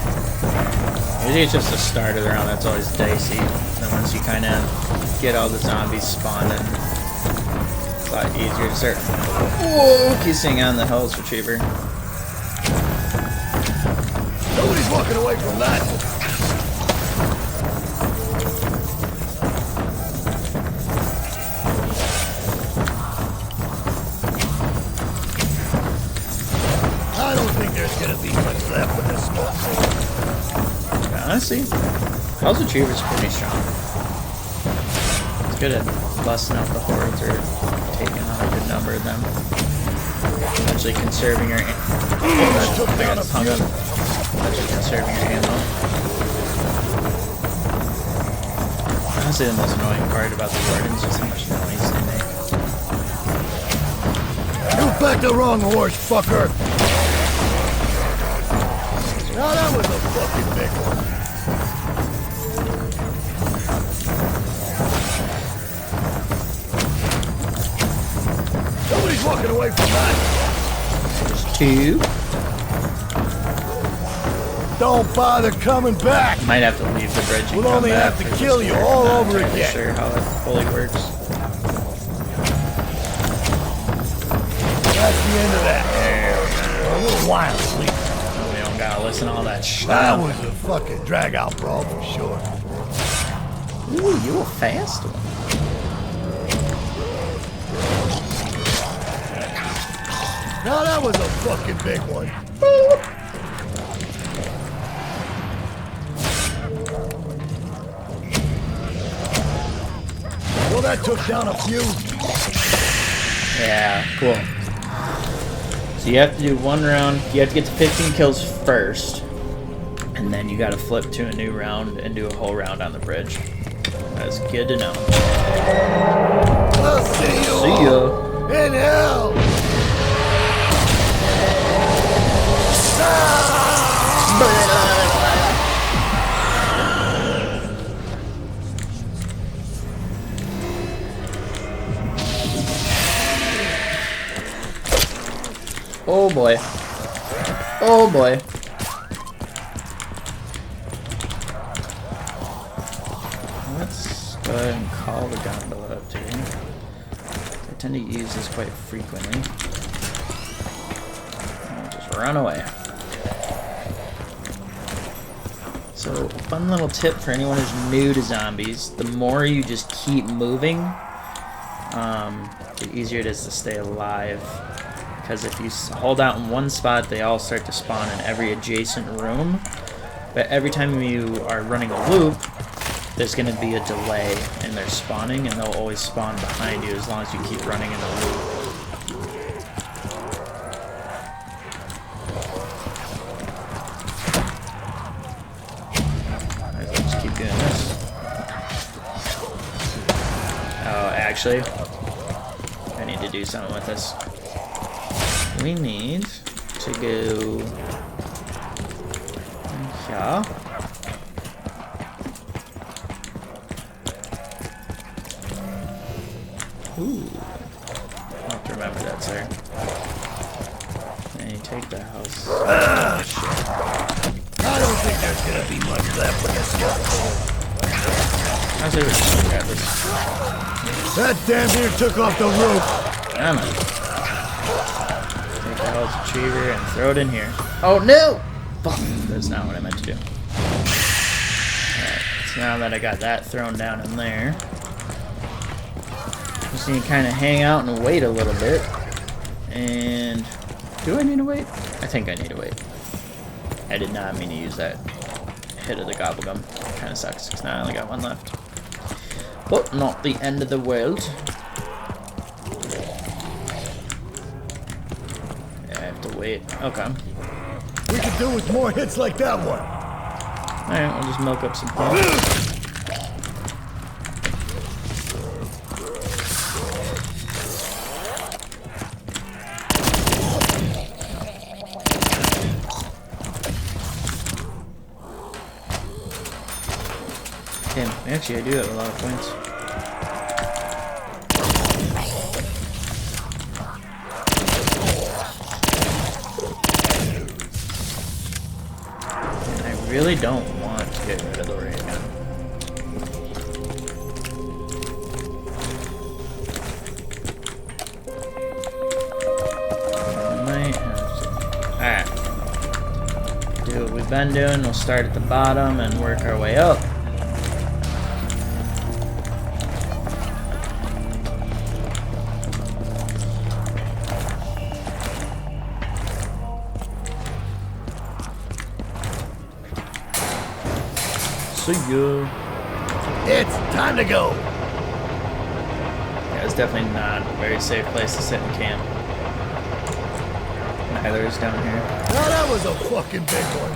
Usually it's just the start of the round that's always dicey. Then once you kind of get all the zombies spawning, it's a lot easier to start focusing on the Hell's Retriever. Nobody's walking away from that. I don't think there's gonna be much left with this smoke. Honestly, Hell's Retriever's pretty strong. It's good at busting out the hordes or taking on a good number of them. Eventually conserving your ammo. Eventually conserving your ammo. Honestly, the most annoying part about the wardens is how much noise they make. You backed the wrong horse, fucker! Now that was a fucking big one. Nobody's walking away from that. There's 2. Don't bother coming back. Might have to leave the bridge and We'll come only back have to for kill this you part. all I'm not over entirely again. sure how it fully works. That's the end of that. A little while sleep. We don't gotta listen to all that shit. That was a fucking drag out brawl for sure. Ooh, you a fast one. Now that was a fucking big one. Well, that took down a few. Yeah, cool. So you have to do 1 round. You have to get to 15 kills first. And then you gotta flip to a new round and do a whole round on the bridge. That's good to know. I'll see you See all ya. in hell. Oh boy. Oh boy. Let's go ahead and call the gondola up to you. I tend to use this quite frequently. I'll just run away. So, fun little tip for anyone who's new to zombies: the more you just keep moving, the easier it is to stay alive. Because if you hold out in one spot, they all start to spawn in every adjacent room. But every time you are running a loop, there's going to be a delay in their spawning, and they'll always spawn behind you as long as you keep running in a loop. I'll just keep doing this. Oh, actually, I need to do something with this. We need to go here. Ooh. I'll have to remember that, sir. And you take the house. Ah, shit. I don't think there's gonna be much left of this guy. I'll say we just grab this. That damn deer took off the roof. Come on. Take the Hell's Retriever and throw it in here. Oh no! Fuck. That's not what I meant to do. Alright, so now that I got that thrown down in there, just need to kind of hang out and wait a little bit. And do I need to wait? I think I need to wait. I did not mean to use that hit of the gobblegum. Kind of sucks because now I only got one left. But not the end of the world. Yeah, I have to wait. Okay. We could do with more hits like that one. Alright, we'll just milk up some points. Damn, actually I do have a lot of points. And I really don't want to get rid of the ray gun. Alright. Do what we've been doing. We'll start at the bottom and work our way up. See ya. It's time to go. Yeah, it's definitely not a very safe place to sit and camp. Neither is down here. Now that was a fucking big one.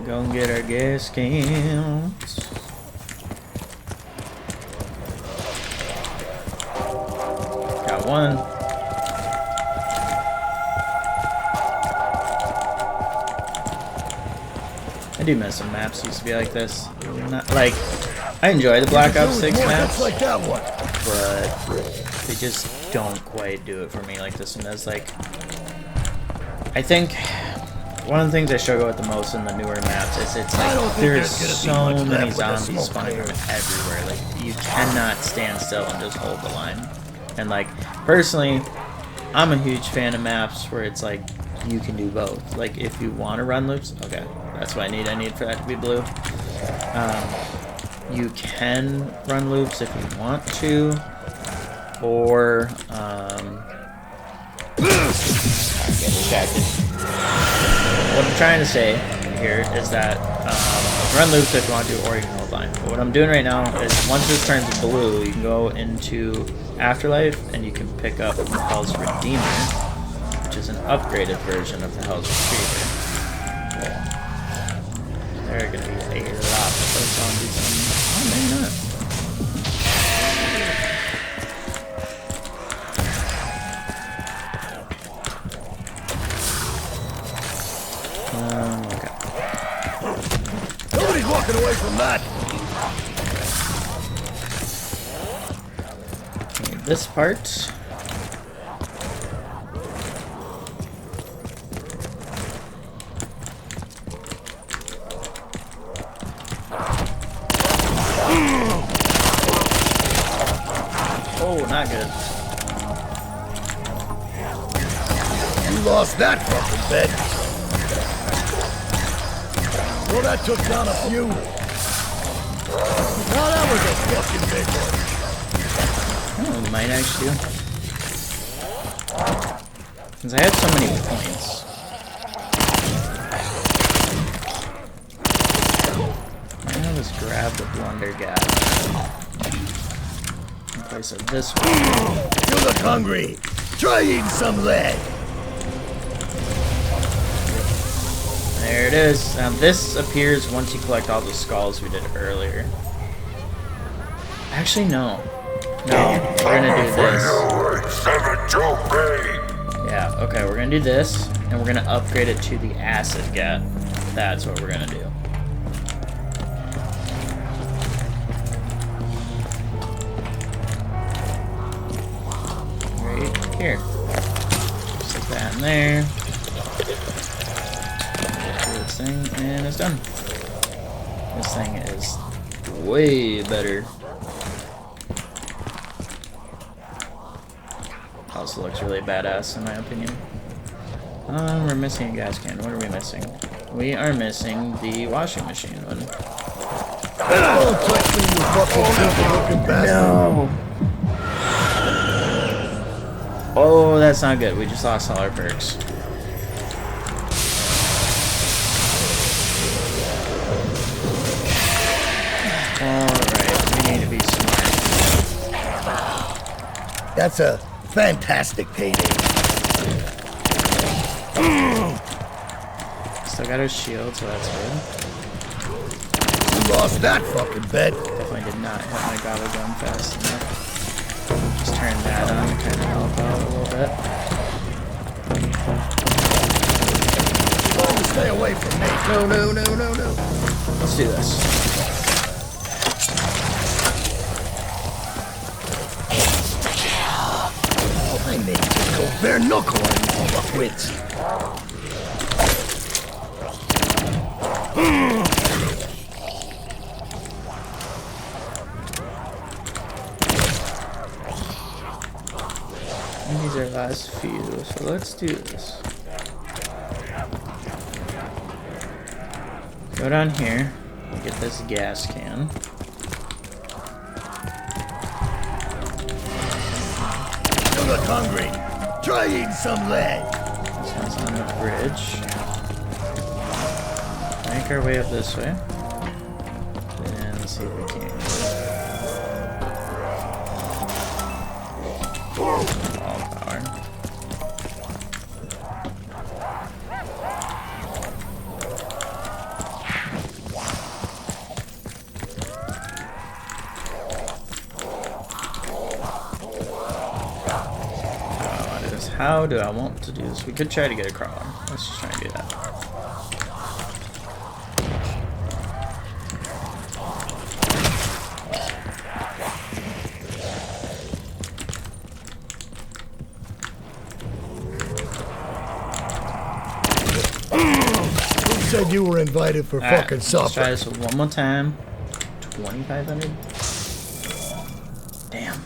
Go and get our gas cans. Got one. I do miss some maps used to be like this. Not like I enjoy the Black Ops 6 maps, like that one. but they just don't quite do it for me like this one does. Like, I think one of the things I struggle with the most in the newer maps is it's like there's so many zombies spawning from everywhere. Like, you cannot stand still and just hold the line. And like, personally, I'm a huge fan of maps where it's like you can do both. Like, if you want to run loops, okay, that's what I need. I need for that to be blue. You can run loops if you want to, or get distracted. What I'm trying to say here is that run loops if you want to, or you can hold line. But what I'm doing right now is once this turns blue, you can go into Afterlife and you can pick up Hell's Redeemer, which is an upgraded version of the Hell's Retriever. There are going to be a lot of those zombies. Oh, maybe not. Okay. Nobody's walking away from that. Okay, this part. Oh, not good. You lost that fucking bed. Well, that took down a few. Now that was a fucking big one. Oh, it might actually do. Since I have so many points. I'll just grab the blunder gas. In place of this one. You look hungry. Try eating some lead. There it is. Now this appears once you collect all the skulls we did earlier. Actually, no. No, we're gonna do this. Yeah, okay, we're gonna do this, and we're gonna upgrade it to the acid gat. That's what we're gonna do. Right here. Stick that in there. This thing, and it's done. This thing is way better. Also looks really badass in my opinion. We're missing a gas can. What are we missing? We are missing the washing machine one. Don't touch me, you fucking filthy looking bastard. No. Oh, that's not good. We just lost all our perks. Alright, we need to be smart. That's a fantastic payday. Still got our shield, so that's good. You lost that fucking bed. Definitely did not hit my gobble gun fast enough. Just turn that on to kind of help out a little bit. Stay away from me. No, no, no, no, no. Let's do this. I may just go bare knuckle on you fuckwits. And these are last few, so let's do this. Go down here, get this gas can. You look hungry. Try eating some lead. This one's on the bridge. Make our way up this way. And let's see if we can. All power. How do I want to do this? We could try to get a crawler. Let's just try and do that. Who said you were invited for fucking supper? Let's try this one more time. 2,500. Damn.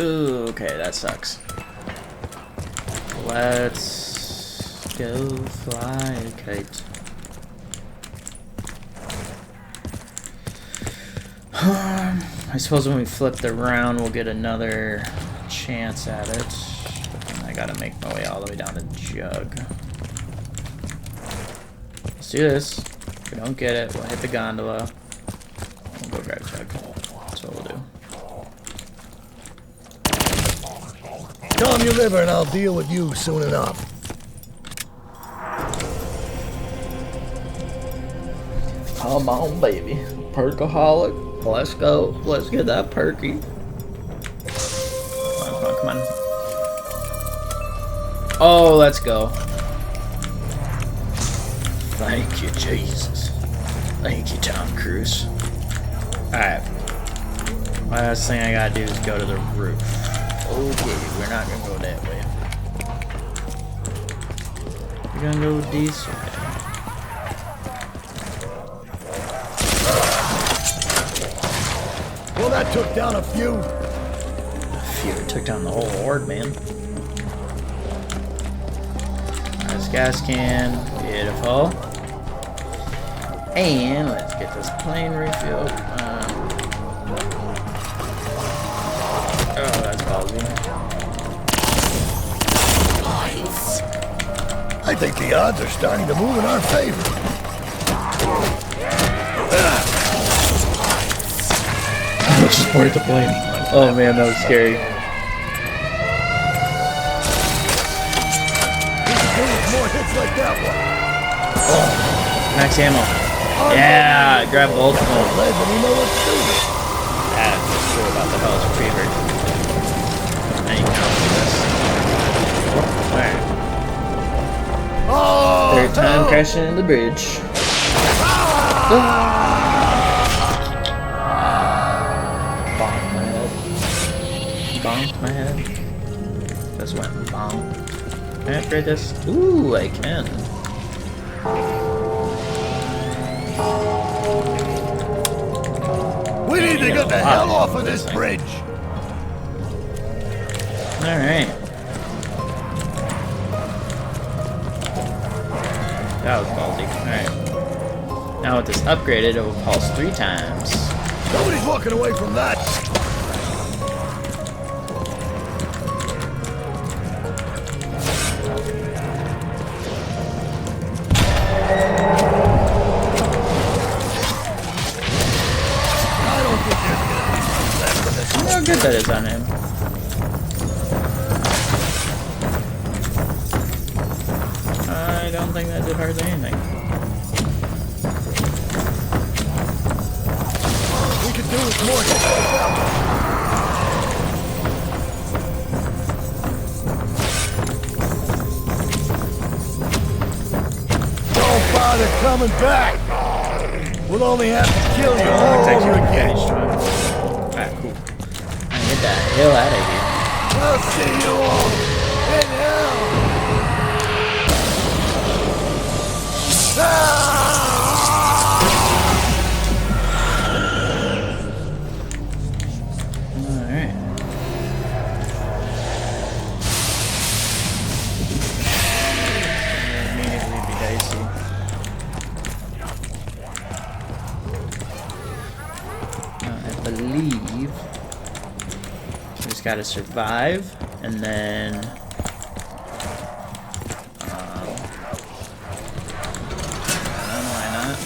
Ooh, okay, that sucks. Let's go fly a kite. I suppose when we flip it around, we'll get another chance at it. But then I gotta make my way all the way down to Jug. Let's do this. If we don't get it, we'll hit the gondola. We'll go grab Jug. That's what we'll do. Calm your liver and I'll deal with you soon enough. Come on, baby. Perkaholic. Let's go. Let's get that perky. Come on, come on, come on. Oh, let's go. Thank you, Jesus. Thank you, Tom Cruise. Alright. Last thing I gotta do is go to the roof. Okay, we're not gonna go that way. We're gonna go this way. Well, that took down a few. Phew, it took down the whole horde, man. Nice gas can. Beautiful. And let's get this plane refilled. Oh, that's ballsy. I think the odds are starting to move in our favor. Just board the plane. Oh man, that was scary. More hits like that one. Oh, max ammo. Yeah, grab both of them. Let me know what to do. That's true about the Hell's Retriever. Now you can do this. Alright. Oh, Third time crashing into the bridge. Bonk my head. Bonk my head. Just went bonk. Can I upgrade this? Ooh, I can. we need to get the hell off of this bridge. Alright. That was ballsy. Alright. Now with this upgraded, it will pulse 3 times. Nobody's walking away from that. How good that is on him. I don't think that did hardly anything. We could do with more hits like that one. Ah, they're coming back. We'll only have to kill you all over again. Alright, cool. Get the hell out of here. I'll see you all in hell. Alright. Immediately be dicey. I believe we just gotta survive, and then I don't know why not.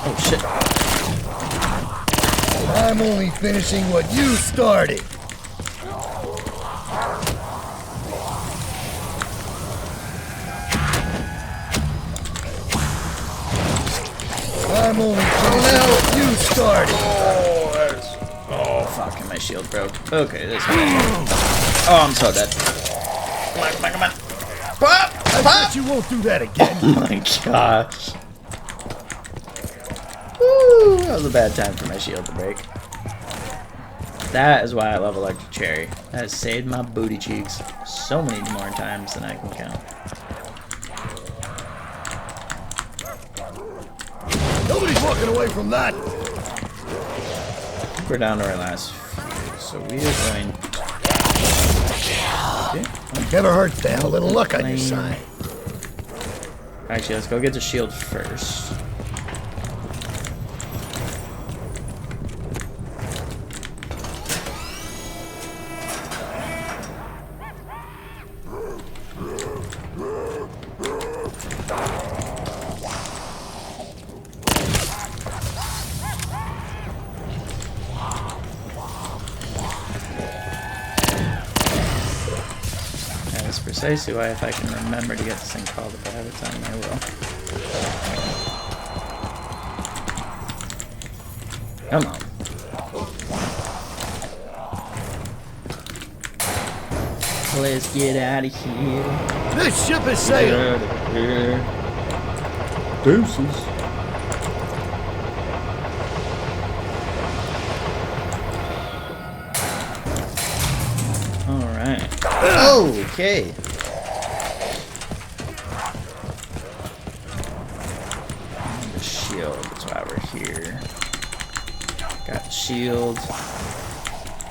Oh shit. I'm only finishing what you started. I'm only finishing what you started. Oh fuck, and my shield broke. Okay, this is oh, I'm so dead. Come on, come on, come on. Pop! I bet you won't do that again. Oh my gosh. Woo, that was a bad time for my shield to break. That is why I love Electric Cherry. That has saved my booty cheeks so many more times than I can count. Nobody's walking away from that. We're down to our last few, so we are going to... Okay. Never hurts to have a little luck on your side. Actually, let's go get the shield first. That's precisely why, if I can remember to get this thing called up ahead of time, I will. Come on. Let's get out of here. This ship is sailing. Get out of here. Deuces. Alright. Okay. The shield, that's why we're here. Got the shield.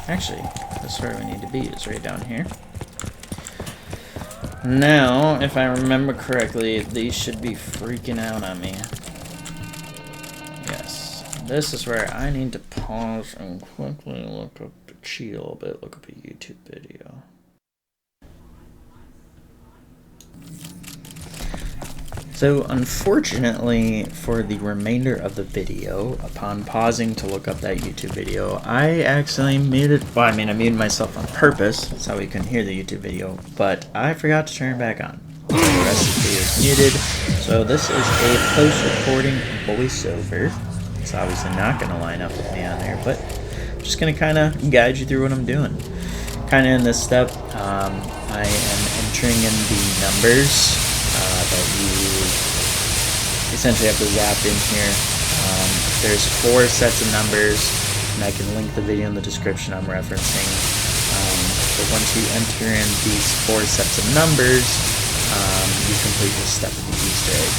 Actually, that's where we need to be, is right down here. Now, if I remember correctly, these should be freaking out on me. Yes. This is where I need to pause and quickly look up the shield, but look up a YouTube video. So, unfortunately, for the remainder of the video, upon pausing to look up that YouTube video, I accidentally muted, well, I mean, I muted myself on purpose, that's how we couldn't hear the YouTube video, but I forgot to turn it back on. The rest of the video is muted, so this is a post-recording voiceover. It's obviously not going to line up with me on there, but I'm just going to kind of guide you through what I'm doing. Kind of in this step, I am entering in the numbers that you essentially have to zap in here. There's 4 sets of numbers, and I can link the video in the description I'm referencing. But once you enter in these 4 sets of numbers, you complete this step of the Easter egg.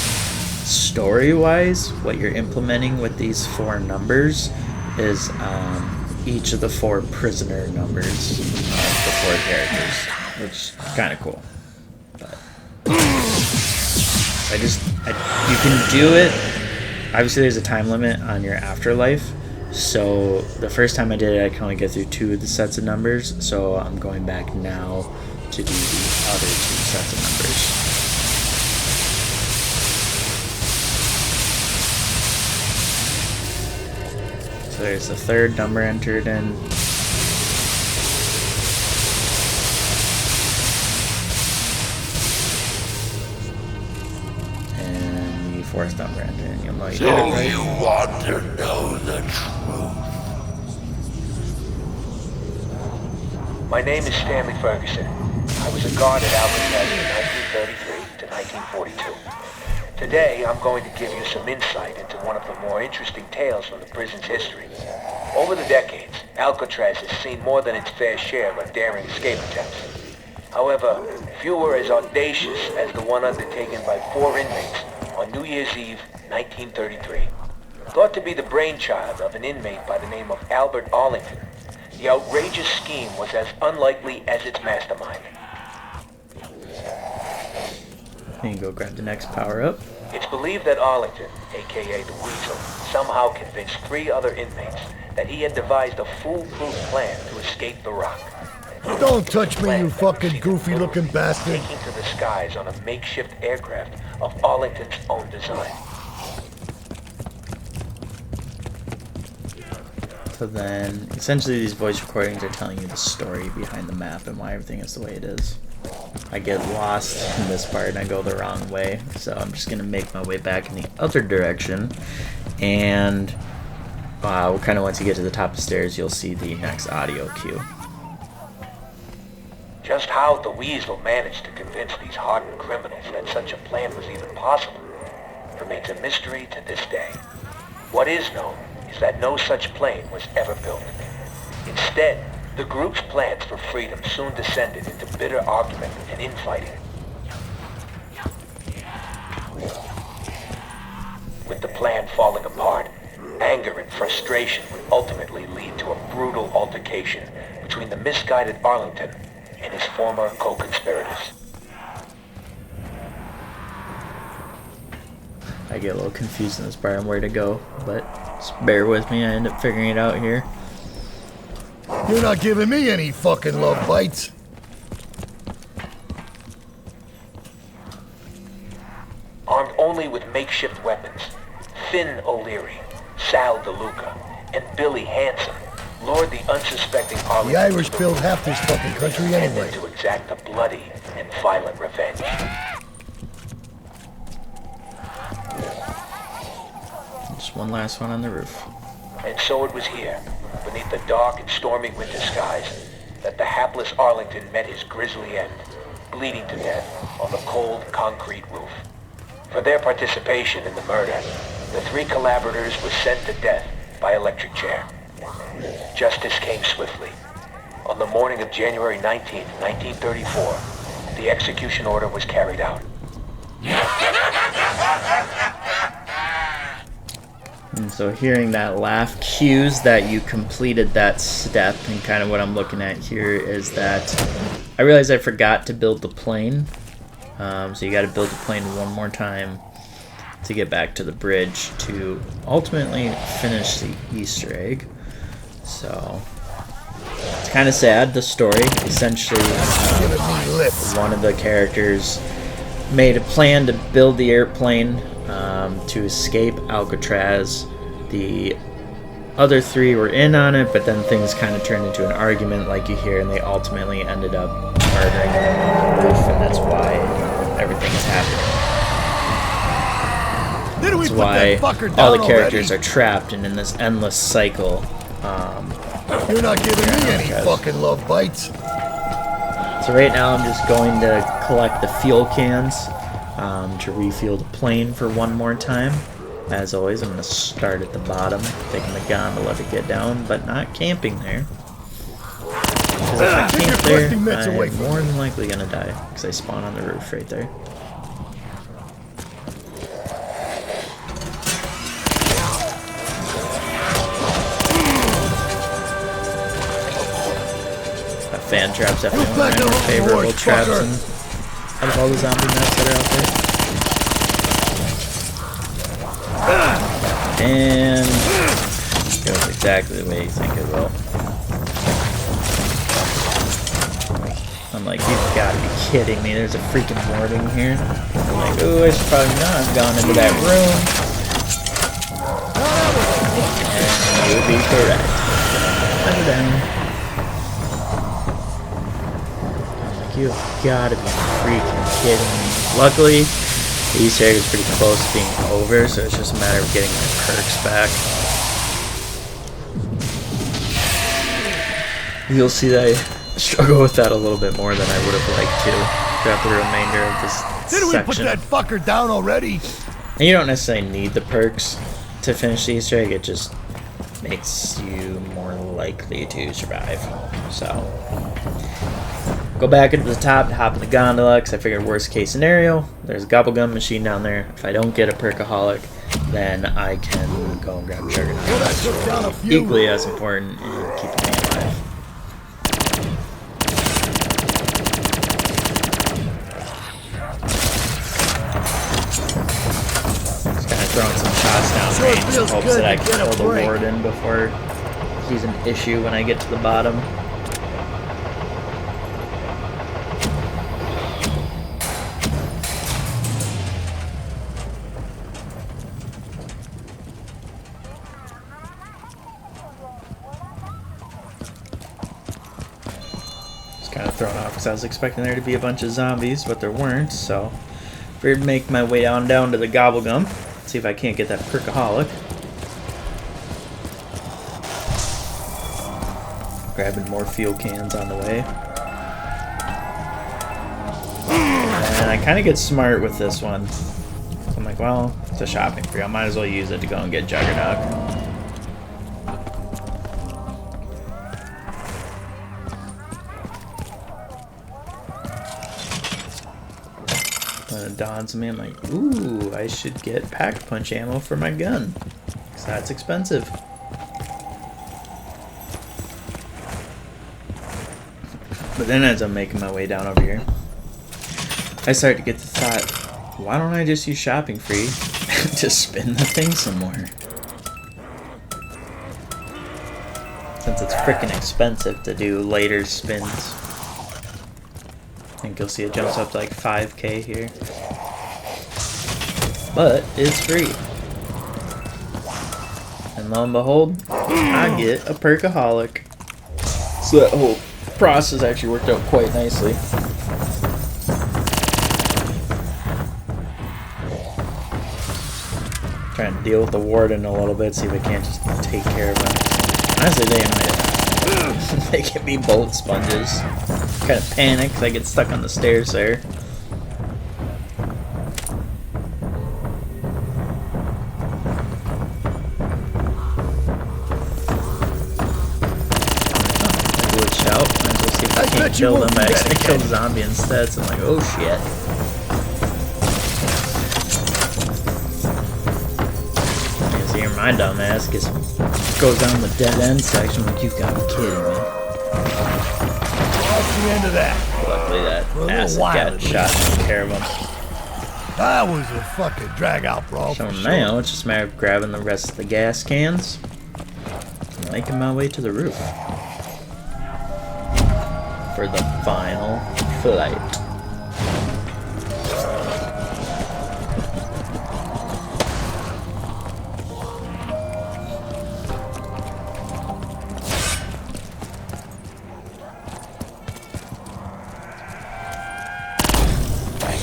Story-wise, what you're implementing with these 4 numbers is each of the 4 prisoner numbers of the 4 characters, which is kind of cool. But you can do it. Obviously, there's a time limit on your afterlife. So the first time I did it, I can only get through 2 of the sets of numbers. So I'm going back now to do the other 2 sets of numbers. So there's the 3rd number entered in. And the 4th number entered in. You'll know you did it right. You want to know the truth? My name is Stanley Ferguson. I was a guard at Alcatraz from 1933 to 1942. Today, I'm going to give you some insight into one of the more interesting tales from the prison's history. Over the decades, Alcatraz has seen more than its fair share of daring escape attempts. However, few were as audacious as the one undertaken by 4 inmates on New Year's Eve, 1933. Thought to be the brainchild of an inmate by the name of Albert Arlington, the outrageous scheme was as unlikely as its mastermind. You can go grab the next power-up. It's believed that Arlington, aka the Weasel, somehow convinced 3 other inmates that he had devised a foolproof plan to escape the rock. Don't touch me, you fucking goofy-looking bastard. Taking to the skies on a makeshift aircraft of Arlington's own design. So then, essentially these voice recordings are telling you the story behind the map and why everything is the way it is. I get lost in this part and I go the wrong way, so I'm just going to make my way back in the other direction. And kind of once you get to the top of the stairs, you'll see the next audio cue. Just how the Weasel managed to convince these hardened criminals that such a plan was even possible remains a mystery to this day. What is known is that no such plane was ever built. Instead, the group's plans for freedom soon descended into bitter argument and infighting. With the plan falling apart, anger and frustration would ultimately lead to a brutal altercation between the misguided Arlington and his former co-conspirators. I get a little confused in this part on where to go, but just bear with me, I end up figuring it out here. You're not giving me any fucking love bites. Armed only with makeshift weapons, Finn O'Leary, Sal DeLuca, and Billy Hanson lured the unsuspecting Arlington. The Irish build half this fucking country anyway. To exact a bloody and violent revenge. Just one last one on the roof. And so it was here, beneath the dark and stormy winter skies, that the hapless Arlington met his grisly end, bleeding to death on the cold concrete roof. For their participation in the murder, the 3 collaborators were sent to death by electric chair. Justice came swiftly. On the morning of January 19, 1934, the execution order was carried out. And so hearing that laugh cues that you completed that step, and kind of what I'm looking at here is that I realized I forgot to build the plane. So you got to build the plane one more time to get back to the bridge to ultimately finish the Easter egg. So it's kind of sad, the story. Essentially, one of the characters made a plan to build the airplane to escape Alcatraz. The other 3 were in on it, but then things kind of turned into an argument like you hear, and they ultimately ended up murdering him on the roof, and that's why everything is happening. That's why all the characters are trapped and in this endless cycle. You're not giving me any fucking love bites. So right now I'm just going to collect the fuel cans to refuel the plane for one more time. As always, I'm going to start at the bottom, taking the gondola to get down, but not camping there. Because if I camp there, I'm more than likely going to die, because I spawn on the roof right there. Fan traps definitely one of my more favorable traps out of all the zombie maps that are out there. And it goes exactly the way you think it will. I'm like, you've got to be kidding me. There's a freaking warden here. I'm like, ooh, I should probably not have gone into that room. And you would be correct. Put it down. You've got to be freaking kidding me. Luckily, the Easter egg is pretty close to being over, so it's just a matter of getting my perks back. You'll see that I struggle with that a little bit more than I would have liked to throughout the remainder of this Didn't we section. put that fucker down already? And you don't necessarily need the perks to finish the Easter egg, it just makes you more likely to survive. So, go back into the top, hop in the gondola, because I figured worst case scenario, there's a gobblegum machine down there. If I don't get a perkaholic, then I can go and grab Juggernaut. Well, that took down a few. Equally as important in keeping me alive. Throwing some shots down Sure range in feels hopes good that I to can get a kill the break. warden before he's an issue when I get to the bottom. Just kind of thrown off because I was expecting there to be a bunch of zombies, but there weren't, so figured make my way down to the gobblegum. See if I can't get that perkaholic. Grabbing more fuel cans on the way. And I kind of get smart with this one. So I'm like, well, it's a shopping spree. I might as well use it to go and get Juggernaut. When it dawns on me, I'm like, ooh, I should get pack-punch ammo for my gun. Because that's expensive. But then as I'm making my way down over here, I start to get the thought, why don't I just use shopping free to spin the thing some more? Since it's freaking expensive to do later spins. I think you'll see it jumps up to like 5k here. But it's free. And lo and behold, I get a perkaholic. So that whole process actually worked out quite nicely. Trying to deal with the warden a little bit, see if I can't just take care of him. Honestly, they might they can be bullet sponges. Kind of panic because I get stuck on the stairs there. Glitched out. Might as well see if I can't bet you kill won't them. I do that accidentally killed again. the zombie instead, so I'm like, oh shit. See, here my dumb ass goes down the dead end section like, you've got to be kidding me. That's the end of that. Luckily that For a little acid while, got at shot and took care of him. That was a fucking drag out, bro. So for now sure. it's just a matter of grabbing the rest of the gas cans and making my way to the roof for the final flight.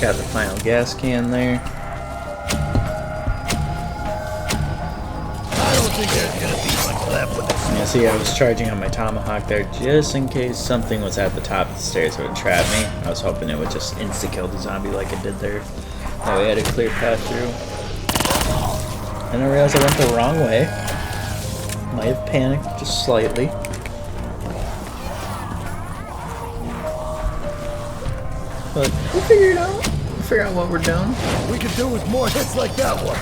Got the final gas can there. I don't think there's gonna be much left with this. Yeah, see, I was charging on my tomahawk there just in case something was at the top of the stairs that would trap me. I was hoping it would just insta-kill the zombie like it did there. That way I had a clear path through. And I realized I went the wrong way. Might have panicked just slightly. But we'll figure it out. We'll figure out what we're doing. We could do with more hits like that one.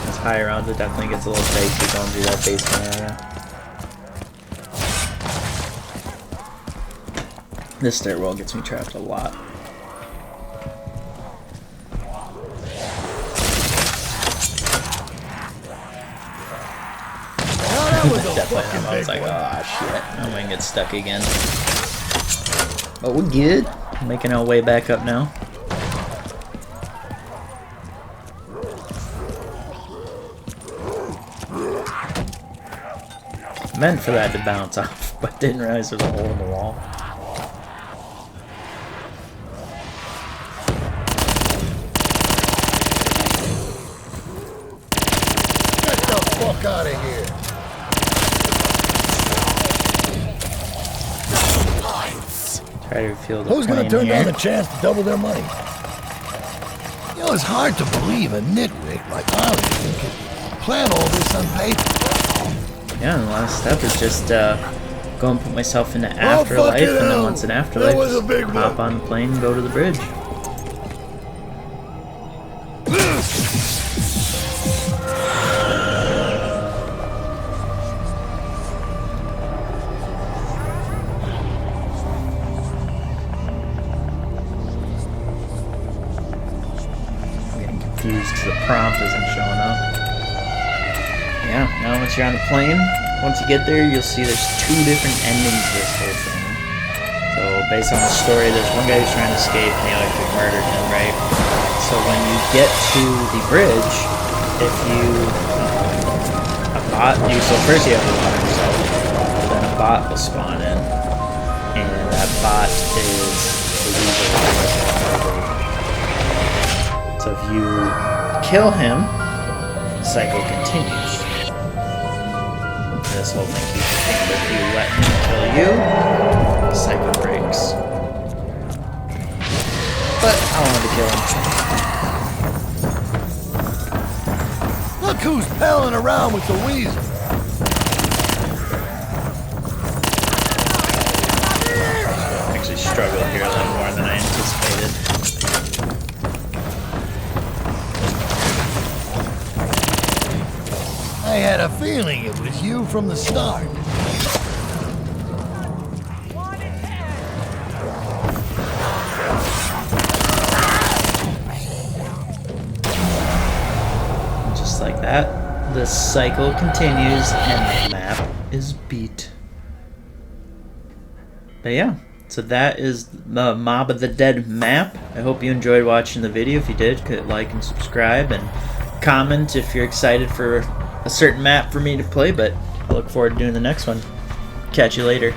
This high round, it definitely gets a little dicey going through that basement area. This stairwell gets me trapped a lot. That was a Definitely, fucking I was big like, one. oh shit, I'm gonna get stuck again. But we're good. Making our way back up now. Meant for that to bounce off, but didn't realize there was a hole in the wall. Get the fuck out of here. Try to refuel the Who's gonna plane turn here. down the chance to double their money? You know, it's hard to believe a nitwit like Arlington could plan all this on paper. Yeah, and the last step is just go and put myself into Well, afterlife, fucking and then hell. once in afterlife, That was a just big hop one. on the plane and go to the bridge. Confused because the prompt isn't showing up. Yeah, now once you're on the plane, once you get there, you'll see there's 2 different endings to this whole thing. So based on the story, there's one guy who's trying to escape and they like murdered him, right? So when you get to the bridge, if you so first you have to water yourself, then a bot will spawn in, and that bot is the weasel. So if you kill him, the cycle continues. This whole thing keeps repeating, but if you let him kill you, the cycle breaks. But I wanted to kill him. Look who's palling around with the weasel. I actually struggled here a little more than I anticipated. I had a feeling it was you from the start. Just like that, the cycle continues and the map is beat. But yeah, so that is the Mob of the Dead map. I hope you enjoyed watching the video. If you did, hit like and subscribe and comment if you're excited for a certain map for me to play, but I look forward to doing the next one. Catch you later.